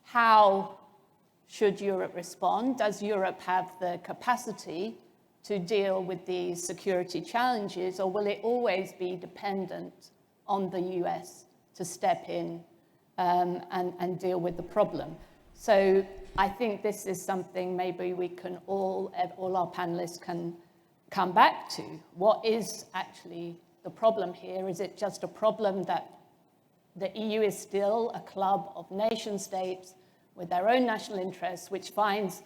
how should Europe respond? Does Europe have the capacity to deal with these security challenges, or will it always be dependent on the US to step in and deal with the problem? So I think this is something maybe we can all our panelists can come back to. What is actually the problem here? Is it just a problem that the EU is still a club of nation states with their own national interests, which finds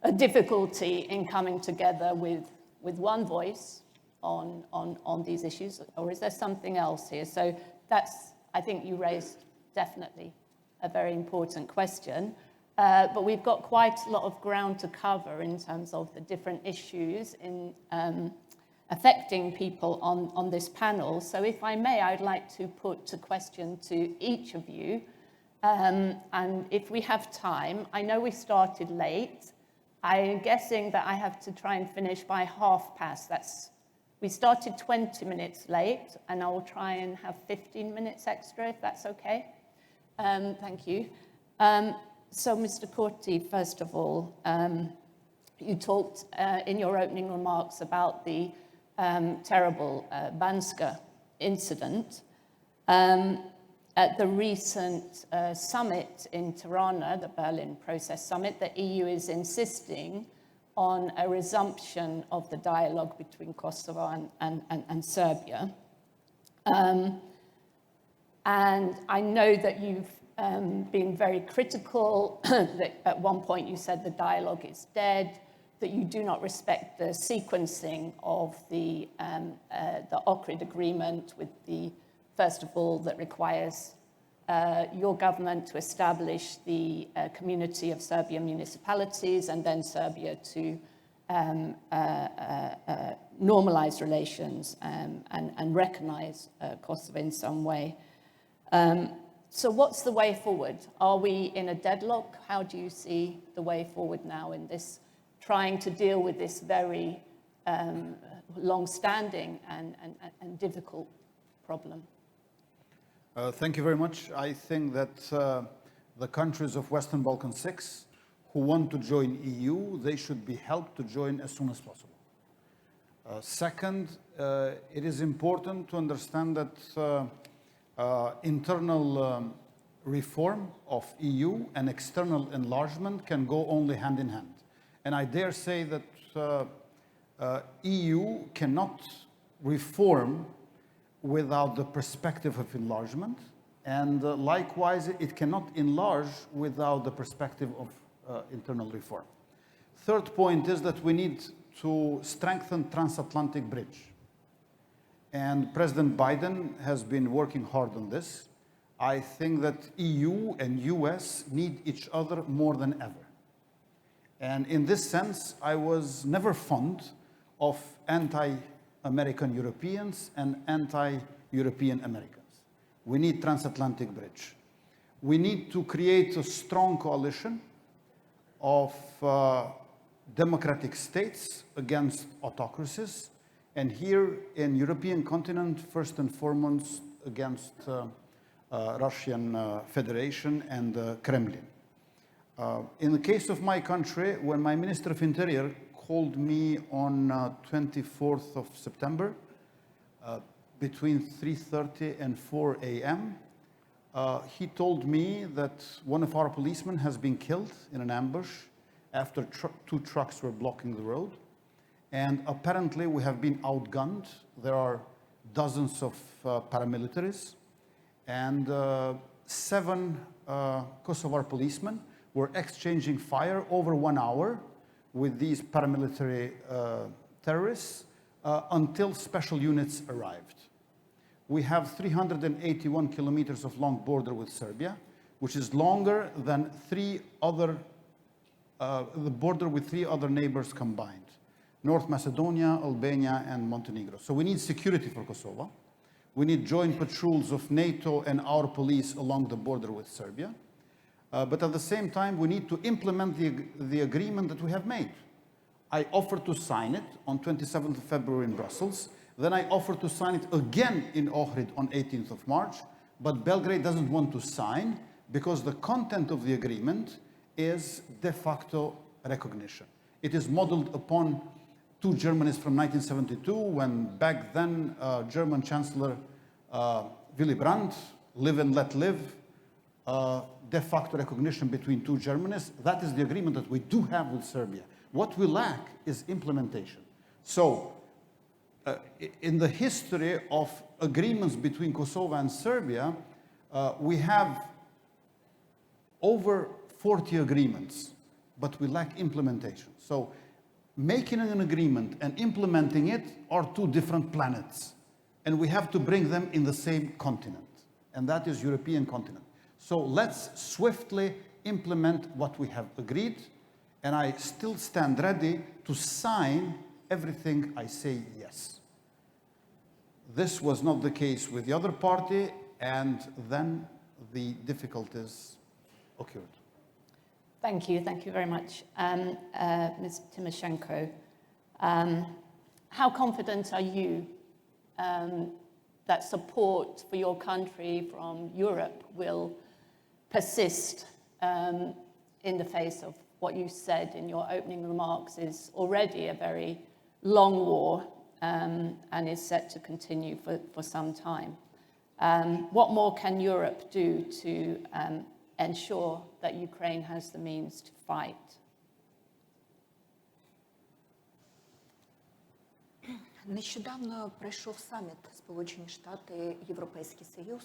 a difficulty in coming together with one voice on these issues? Or is there something else here? So that's, I think you raised definitely a very important question. But we've got quite a lot of ground to cover in terms of the different issues in affecting people on this panel. So if I may, I'd like to put a question to each of you. And if we have time, I know we started late. I'm guessing that I have to try and finish by 1:30. We started 20 minutes late, and I will try and have 15 minutes extra, if that's okay. Thank you. So, Mr. Kurti, first of all, you talked in your opening remarks about the terrible Banska incident. At the recent summit in Tirana, the Berlin Process Summit, the EU is insisting on a resumption of the dialogue between Kosovo and Serbia. And I know that you've been very critical, that at one point you said the dialogue is dead, that you do not respect the sequencing of the Ohrid agreement with the, first of all, that requires your government to establish the community of Serbian municipalities and then Serbia to normalize relations and recognize Kosovo in some way. So what's the way forward? Are we in a deadlock? How do you see the way forward now in this, trying to deal with this very long-standing and difficult problem? Thank you very much. I think that the countries of Western Balkan 6 who want to join EU, they should be helped to join as soon as possible. Second, it is important to understand that internal reform of EU and external enlargement can go only hand in hand. And I dare say that EU cannot reform without the perspective of enlargement, and likewise, it cannot enlarge without the perspective of internal reform. Third point is that we need to strengthen transatlantic bridge. And President Biden has been working hard on this. I think that EU and US need each other more than ever. And in this sense, I was never fond of anti-American Europeans and anti-European Americans. We need transatlantic bridge. We need to create a strong coalition of democratic states against autocracies, and here in European continent, first and foremost against Russian Federation and Kremlin. In the case of my country, when my Minister of Interior called me on 24th of September between 3:30 and 4 a.m., he told me that one of our policemen has been killed in an ambush after two trucks were blocking the road. And apparently we have been outgunned. There are dozens of paramilitaries, and 7 Kosovar policemen were exchanging fire over 1 hour with these paramilitary terrorists until special units arrived. We have 381 kilometers of long border with Serbia, which is longer than the border with 3 other neighbors combined: North Macedonia, Albania, and Montenegro. So we need security for Kosovo. We need joint patrols of NATO and our police along the border with Serbia. But at the same time, we need to implement the agreement that we have made. I offered to sign it on 27th of February in Brussels. Then I offered to sign it again in Ohrid on 18th of March. But Belgrade doesn't want to sign because the content of the agreement is de facto recognition. It is modeled upon 2 Germanys from 1972, when back then German Chancellor Willy Brandt, live and let live, de facto recognition between 2 Germanys. That is the agreement that we do have with Serbia. What we lack is implementation. So, in the history of agreements between Kosovo and Serbia, we have over 40 agreements, but we lack implementation. So, making an agreement and implementing it are 2 different planets, and we have to bring them in the same continent, and that is European continent. So let's swiftly implement what we have agreed, and I still stand ready to sign everything I say yes. This was not the case with the other party, and then the difficulties occurred. Thank you very much. Ms. Tymoshenko, how confident are you that support for your country from Europe will persist in the face of what you said in your opening remarks is already a very long war and is set to continue for some time? What more can Europe do to ensure that Ukraine has the means to fight? Нещодавно пройшов саміт Сполучені Штати – Європейський Союз,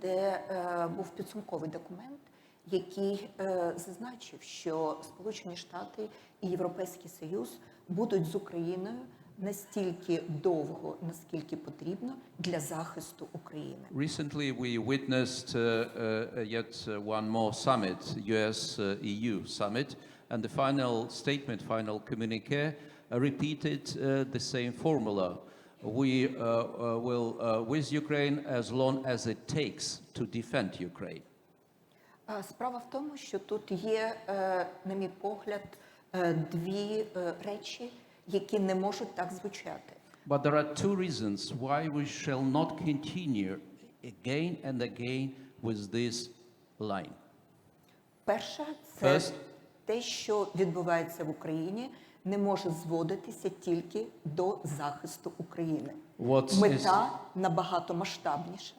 де був підсумковий документ, який зазначив, що Сполучені Штати і Європейський Союз будуть з Україною настільки довго, наскільки потрібно для захисту України. Recently, we witnessed yet one more summit, US-EU summit, and the final statement, final communique, repeated the same formula. We will with Ukraine as long as it takes to defend Ukraine. Справа в тому, що тут є, на мій погляд, дві речі, які не можуть так звучати. But there are two reasons why we shall not continue again and again with this line. Перше, це те, що відбувається в Україні, не може зводитися тільки до захисту України. Мета набагато масштабніша.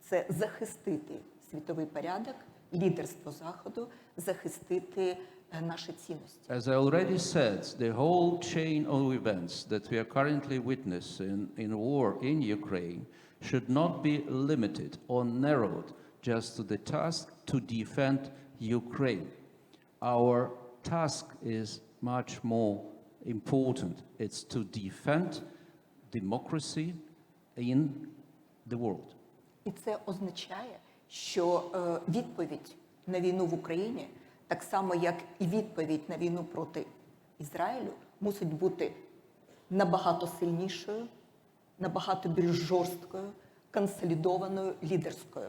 Це захистити світовий порядок, лідерство Заходу, захистити наші цінності. As I already said, the whole chain of events that we are currently witnessing in war in Ukraine should not be limited or narrowed just to the task to defend Ukraine. Our task is much more important. It's to defend democracy in the world. І це означає, що відповідь на війну в Україні, так само як і відповідь на війну проти Ізраїлю, мусить бути набагато сильнішою, набагато більш жорсткою, консолідованою, лідерською.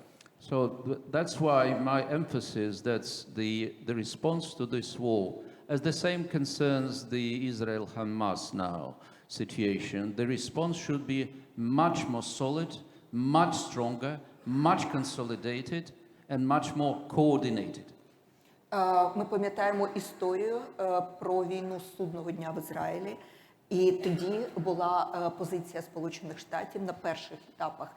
So that's why my emphasis that the response to this war, as the same concerns the Israel-Hamas now situation, the response should be much more solid, much stronger, much consolidated, and much more coordinated. Ми пам'ятаємо історію про війну судного дня в Ізраїлі, і тоді була позиція Сполучених Штатів на перших етапах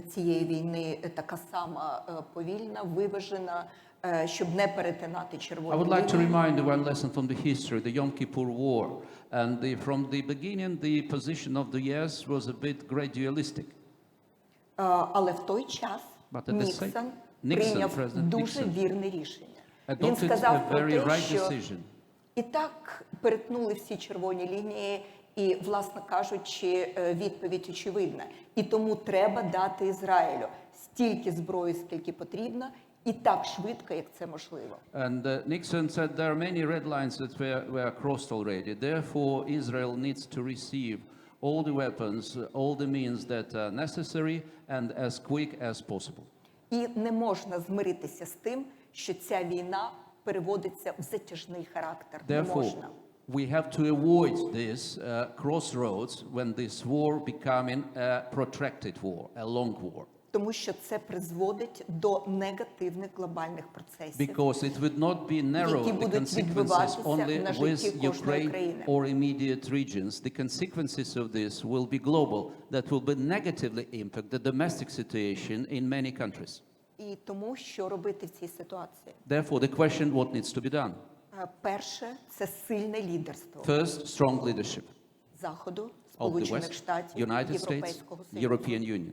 цієї війни така сама повільна, виважена, щоб не перетинати червону лінію. I would like to remind you one lesson from the history, the Yom Kippur War. And from the beginning, the position of the US was a bit gradualistic. Але в той час Ніксон прийняв дуже вірне рішення. Він сказав про те, що і так перетнули всі червоні лінії, і, власне кажучи, відповідь очевидна. І тому треба дати Ізраїлю стільки зброї, скільки потрібно, і так швидко, як це можливо. And Nixon said there are many red lines that were crossed already. Therefore, Israel needs to receive all the weapons, all the means that are necessary, and as quick as possible. І не можна змиритися з тим, що ця війна переводиться в затяжний характер. Не можна. We have to avoid this crossroads when this war becoming a protracted war, a long war. Тому що це призводить до негативних глобальних процесів. Because it would not be narrow the consequences only with Ukraine or immediate regions. The consequences of this will be global, that will be negatively impact the domestic situation in many countries. І тому, що робити в цій ситуації? Therefore, the question, what needs to be done? Перше, це сильне лідерство. First, strong leadership Заходу, of the Сполучених West, Штатів, United States, Європейського Союзу. European Union.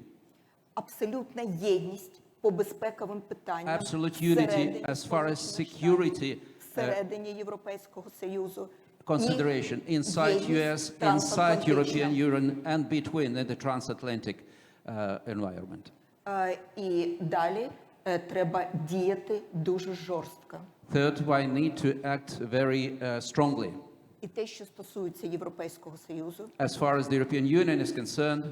Абсолютна єдність по безпековим питанням Absolute unity as far as security всередині Європейського Союзу. Consideration inside US, inside European Union, and between the transatlantic environment. І далі треба діяти дуже жорстко. Third, we need to act very strongly. І те, що стосується Європейського Союзу, As far as the European Union is concerned,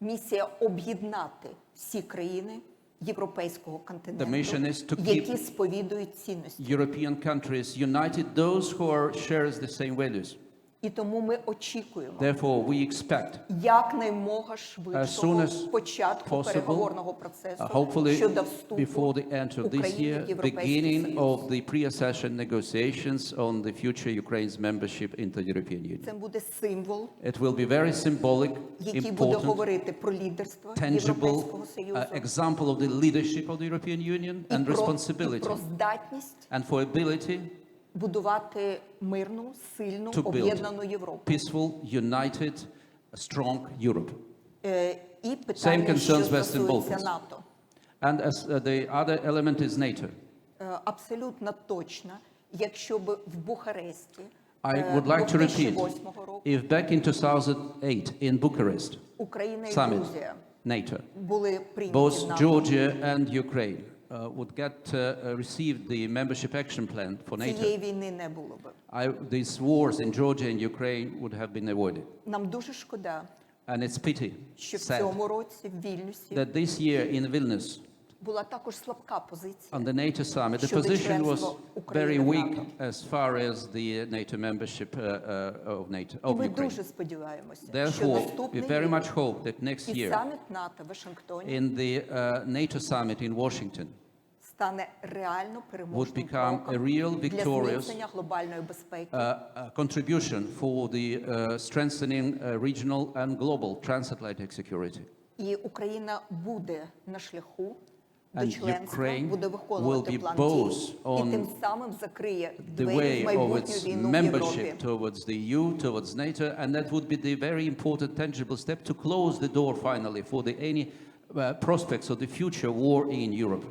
місія об'єднати всі країни Європейського континенту, mission is to keep які сповідують цінності. European countries united, those who shares the same values. І тому ми очікуємо Therefore, we expect якнаймога as швидшого soon as початку possible, переговорного процесу hopefully щодо вступу before the end of this України year, в Європейський beginning Союз. of the pre-accession negotiations on the future Ukraine's membership into the European Union. Це буде символ, It will be very symbolic, який буде important, говорити про лідерство tangible Європейського Союзу example of the leadership of the European Union і and про responsibility, здатність and for ability будувати мирну, сильну, to build об'єднану Європу. peaceful, united, strong Europe. І питання, що concerns Western стосується Balkans. НАТО. And as the other element is NATO. Абсолютно точно, якщо б в Бухаресті I would like to repeat, 2008 року if back in 2008 in Bucharest, Україна і summit, Грузія NATO, були прийняті в both НАТО, Georgia and Ukraine would receive the membership action plan for цієї NATO, війни не було б. these wars in Georgia and Ukraine would have been avoided. Нам дуже шкода, And it's pity, що в sad, цьому році в Вільнюсі that this year in Vilnius, була також слабка позиція. on the NATO summit, the Щодо position was членства very України в weak НАТО. as far as the NATO membership of NATO, І of ми Ukraine. дуже сподіваємося, що Therefore, we наступний very much рік hope that next і year, саміт НАТО в Вашингтоні in the NATO summit in Washington, стане реально переможним become a кроком real для victorious, зміцнення глобальної безпеки contribution for the strengthening regional and global transatlantic security. І Україна буде на шляху до And членства, Ukraine буде will виконувати be план both дій, і on тим самим закриє The двері в way of майбутню its війну в Європі. membership towards the EU, towards NATO, and that would be the very important tangible step to close the door finally for any prospects of the future war in Europe.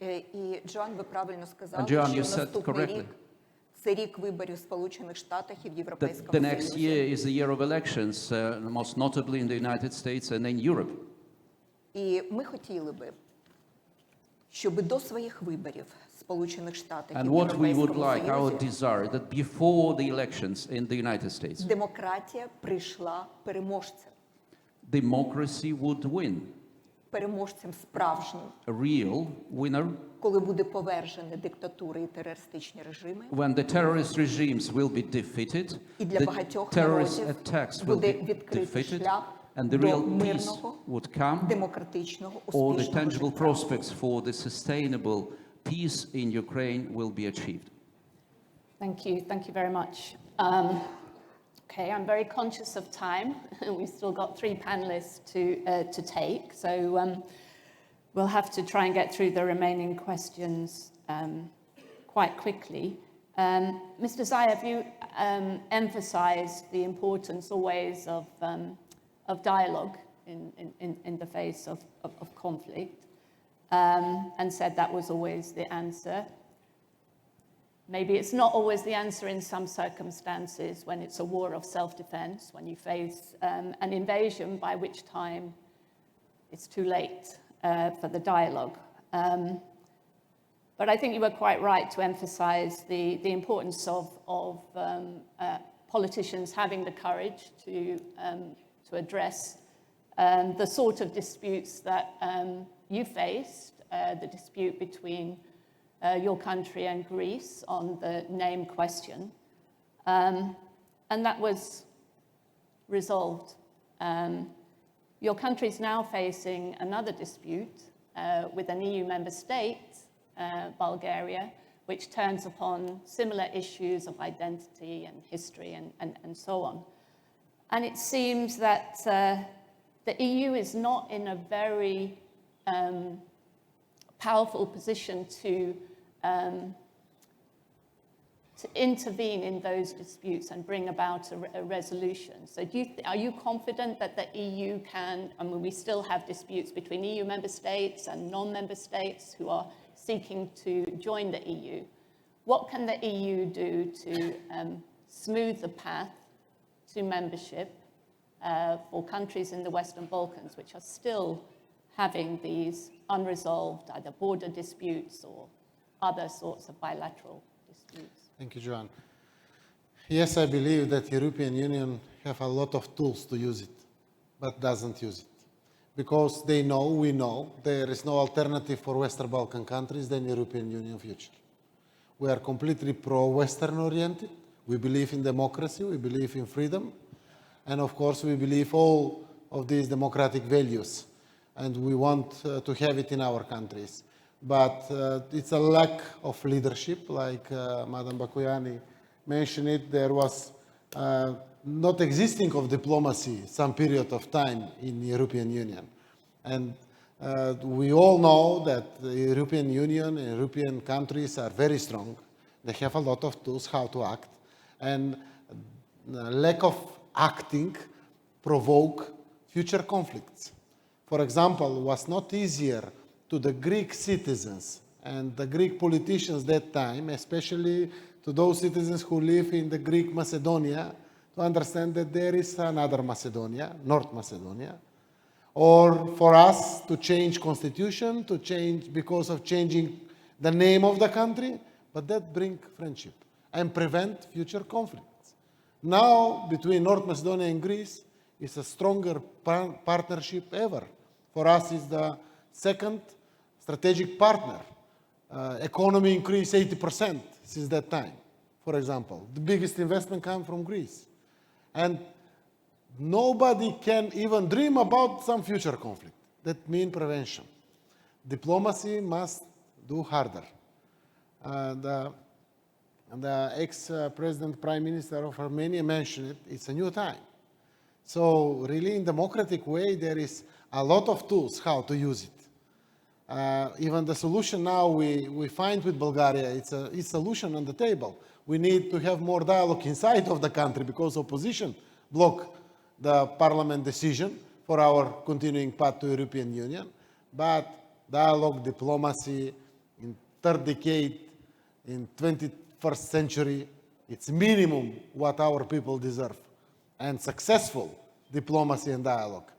І, Джоан, ви правильно сказали, And, Joan, що you said наступний correctly. рік – це рік виборів в Сполучених Штатах і в The Європейському next Союзі. year is the year of elections, most notably in the United States and in Europe. І ми хотіли би, щоб до своїх виборів Сполучених Штатів і And в what we would Європейському like, our Союзі desire, that before the elections in the United States, демократія прийшла переможцем. democracy would win, Переможцем справжнім, a real winner, коли буде повержені диктатури і терористичні режими, when the terrorist regimes will be defeated, і для the багатьох terrorist народів attacks will буде be відкритий defeated, шлях and the до real peace мирного, would come, демократичного, all the успішного tangible життя. prospects for the sustainable peace in Ukraine will be achieved. Thank you very much. Okay, I'm very conscious of time. We've still got 3 panelists to take, so we'll have to try and get through the remaining questions quite quickly. Mr. Zaev, you emphasized the importance always of dialogue in the face of conflict, and said that was always the answer. Maybe it's not always the answer in some circumstances when it's a war of self-defense, when you face an invasion, by which time it's too late for the dialogue. But I think you were quite right to emphasize the importance of politicians having the courage to address the sort of disputes that you faced, the dispute between your country and Greece on the name question. And that was resolved. Your country is now facing another dispute with an EU member state, Bulgaria, which turns upon similar issues of identity and history and so on. And it seems that the EU is not in a very powerful position to intervene in those disputes and bring about a resolution. So are you confident that the EU can, I mean, we still have disputes between EU member states and non-member states who are seeking to join the EU. What can the EU do to smooth the path to membership for countries in the Western Balkans, which are still having these unresolved either border disputes or other sorts of bilateral disputes? Thank you, Joan. Yes, I believe that European Union have a lot of tools to use it, but doesn't use it. Because they know, we know, there is no alternative for Western Balkan countries than European Union future. We are completely pro-Western oriented. We believe in democracy, we believe in freedom, and of course we believe all of these democratic values, and we want to have it in our countries. But it's a lack of leadership, like Madam Bakoyannis mentioned it. There was not existing of diplomacy some period of time in the European Union. And we all know that the European Union and European countries are very strong. They have a lot of tools how to act. And lack of acting provoke future conflicts. For example, it was not easier to the Greek citizens and the Greek politicians that time, especially to those citizens who live in the Greek Macedonia, to understand that there is another Macedonia, North Macedonia, or for us to change constitution, to change because of changing the name of the country, but that brings friendship and prevent future conflicts. Now, between North Macedonia and Greece, is a stronger partnership ever. For us, it's the second strategic partner. Economy increased 80% since that time, for example. The biggest investment came from Greece. And nobody can even dream about some future conflict. That means prevention. Diplomacy must do harder. The ex-president, prime minister of Armenia mentioned it. It's a new time. So really, in democratic way, there is a lot of tools how to use it. Even the solution now we find with Bulgaria, it's a solution on the table. We need to have more dialogue inside of the country because opposition block the parliament decision for our continuing path to European Union. But dialogue, diplomacy, in third decade, in 21st century, it's minimum what our people deserve. And successful diplomacy and dialogue.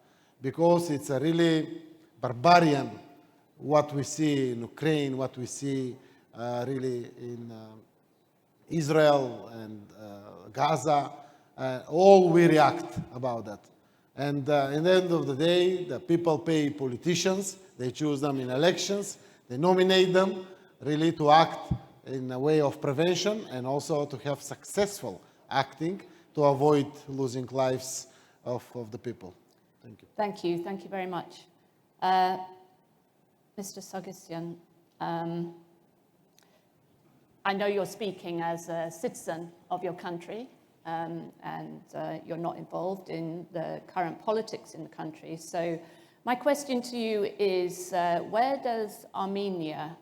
Because it's a really barbarian what we see in Ukraine, what we see really in Israel and Gaza. All we react about that. And at the end of the day, the people pay politicians. They choose them in elections. They nominate them really to act in a way of prevention and also to have successful acting to avoid losing lives of the people. Thank you. Thank you. Thank you very much. Mr. Sarkissian, I know you're speaking as a citizen of your country, and you're not involved in the current politics in the country. So my question to you is, where does Armenia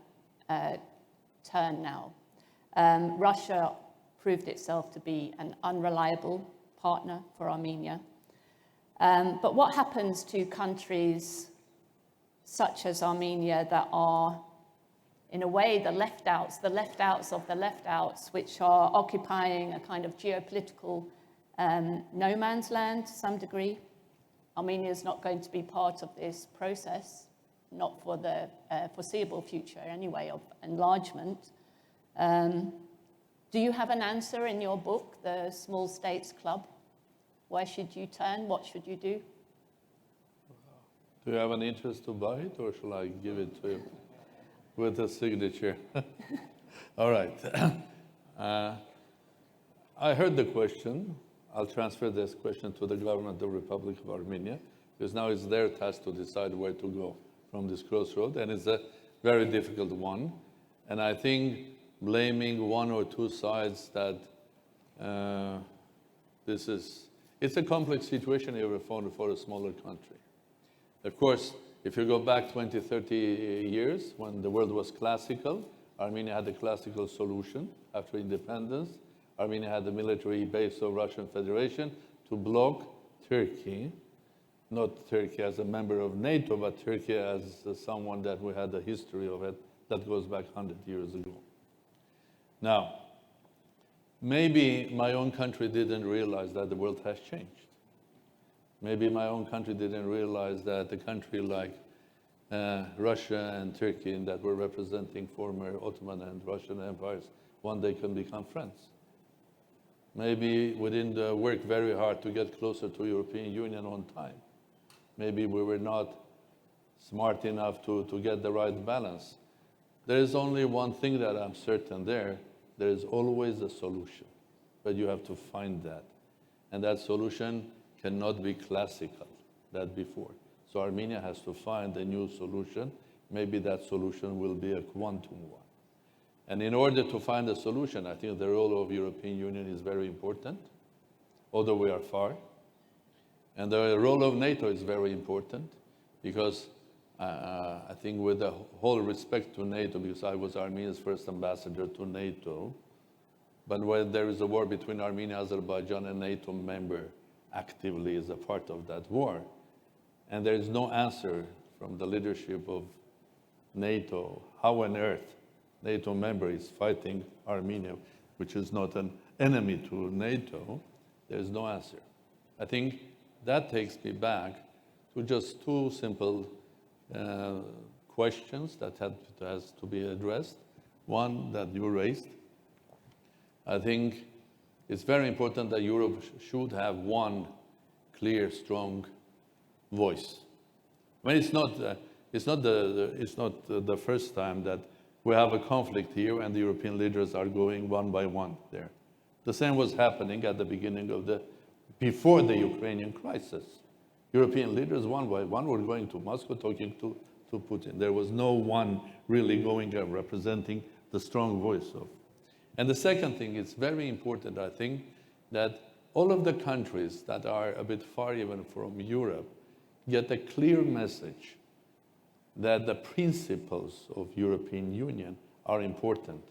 turn now? Russia proved itself to be an unreliable partner for Armenia. But what happens to countries such as Armenia that are, in a way, the left outs of the left outs, which are occupying a kind of geopolitical no man's land to some degree? Armenia is not going to be part of this process, not for the foreseeable future anyway, of enlargement. Do you have an answer in your book, The Small States Club? Where should you turn? What should you do? Do you have an interest to buy it, or shall I give it to you with a signature? All right. I heard the question. I'll transfer this question to the government of the Republic of Armenia, because now it's their task to decide where to go from this crossroad, and it's a very difficult one. And I think blaming one or two sides that it's a complex situation ever found for a smaller country. Of course, if you go back 20, 30 years, when the world was classical, Armenia had the classical solution after independence. Armenia had the military base of Russian Federation to block Turkey, not Turkey as a member of NATO, but Turkey as someone that we had a history of it that goes back 100 years ago. Now, maybe my own country didn't realize that the world has changed. Maybe my own country didn't realize that a country like Russia and Turkey that were representing former Ottoman and Russian empires one day can become friends. Maybe we didn't work very hard to get closer to European Union on time. Maybe we were not smart enough to get the right balance. There is only one thing that I'm certain there is always a solution, but you have to find that. And that solution cannot be classical, that before. So Armenia has to find a new solution. Maybe that solution will be a quantum one. And in order to find a solution, I think the role of European Union is very important, although we are far. And the role of NATO is very important because I think with the whole respect to NATO, because I was Armenia's first ambassador to NATO, but when there is a war between Armenia, Azerbaijan, and NATO member actively is a part of that war. And there is no answer from the leadership of NATO, how on earth NATO member is fighting Armenia, which is not an enemy to NATO. There's no answer. I think that takes me back to just two simple questions that has to be addressed. One that you raised. I think it's very important that Europe should have one clear, strong voice. I mean, it's not the first time that we have a conflict here and the European leaders are going one by one there. The same was happening at the beginning of before the Ukrainian crisis. European leaders one by one were going to Moscow talking to Putin. There was no one really going and representing the strong voice of. And the second thing, it's very important, I think, that all of the countries that are a bit far even from Europe get a clear message that the principles of European Union are important.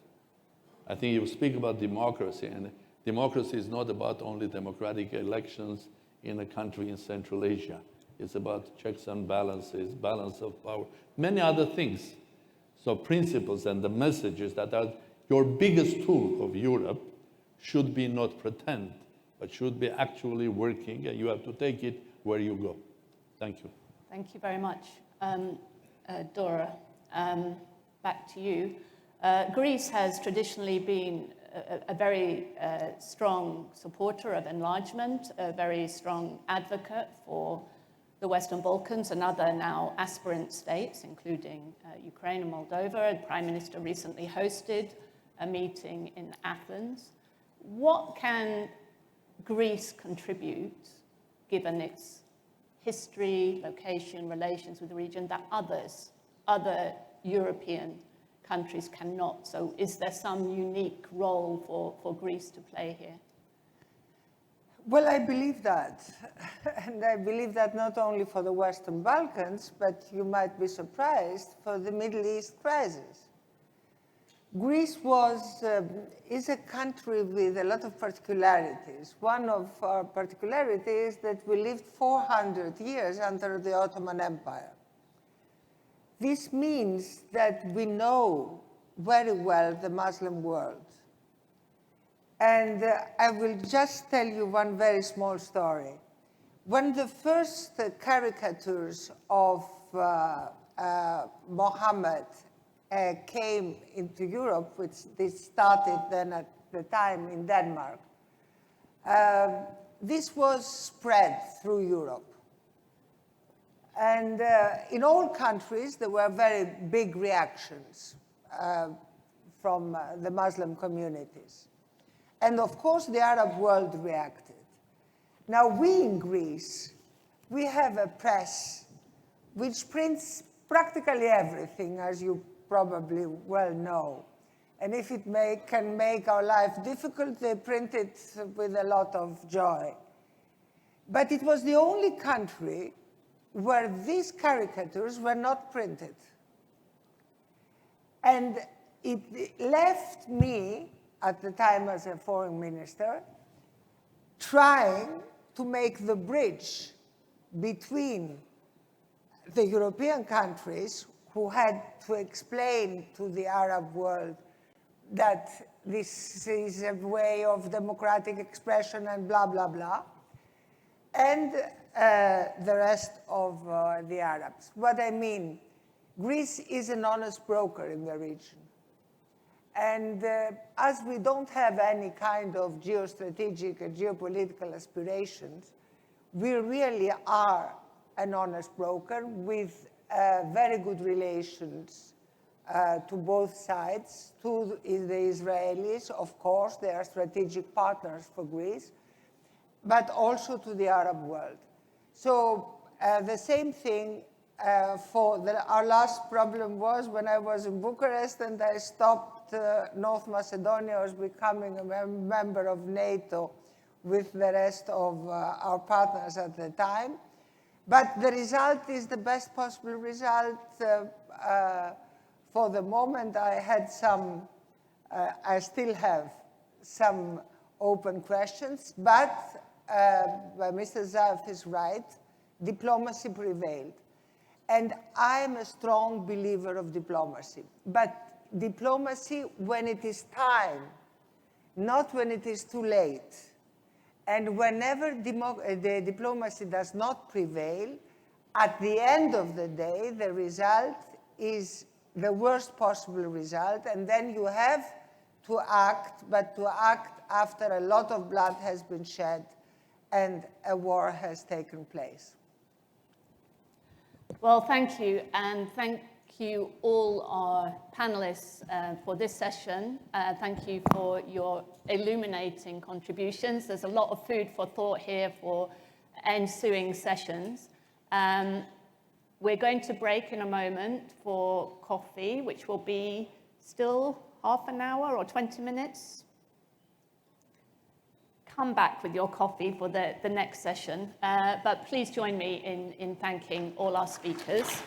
I think you speak about democracy, and democracy is not about only democratic elections in a country in Central Asia. It's about checks and balances, balance of power, many other things. So principles and the messages that are your biggest tool of Europe should be not pretend, but should be actually working, and you have to take it where you go. Thank you. Thank you very much. Dora, back to you. Greece has traditionally been a very strong supporter of enlargement, a very strong advocate for the Western Balkans and other now aspirant states, including Ukraine and Moldova. The Prime Minister recently hosted a meeting in Athens. What can Greece contribute, given its history, location, relations with the region, that other European countries cannot? So is there some unique role for Greece to play here? Well, I believe that. And I believe that not only for the Western Balkans, but you might be surprised, for the Middle East crisis. Greece is a country with a lot of particularities. One of our particularities is that we lived 400 years under the Ottoman Empire. This means that we know very well the Muslim world. And I will just tell you one very small story. When the first caricatures of Mohammed came into Europe, which they started then at the time in Denmark, this was spread through Europe. And in all countries, there were very big reactions from the Muslim communities. And of course, the Arab world reacted. Now, we in Greece, we have a press which prints practically everything, as you probably well know. And if it can make our life difficult, they print it with a lot of joy. But it was the only country where these caricatures were not printed. And it left me, at the time as a foreign minister, trying to make the bridge between the European countries who had to explain to the Arab world that this is a way of democratic expression and blah, blah, blah, and the rest of the Arabs. What I mean, Greece is an honest broker in the region. And as we don't have any kind of geostrategic and geopolitical aspirations, we really are an honest broker with very good relations to both sides, to the Israelis, of course, they are strategic partners for Greece, but also to the Arab world. So the same thing our last problem was when I was in Bucharest and I stopped North Macedonia was becoming a member of NATO with the rest of our partners at the time. But the result is the best possible result. For the moment, I had I still have some open questions, but Mr. Zaev is right, diplomacy prevailed. And I'm a strong believer of diplomacy, but diplomacy when it is time, not when it is too late. And whenever the diplomacy does not prevail, at the end of the day, the result is the worst possible result, and then you have to act, but to act after a lot of blood has been shed and a war has taken place. Well, thank you, and thank you all our panelists for this session. Thank you for your illuminating contributions. There's a lot of food for thought here for ensuing sessions. We're going to break in a moment for coffee, which will be still half an hour or 20 minutes. Come back with your coffee for the next session, but please join me in thanking all our speakers.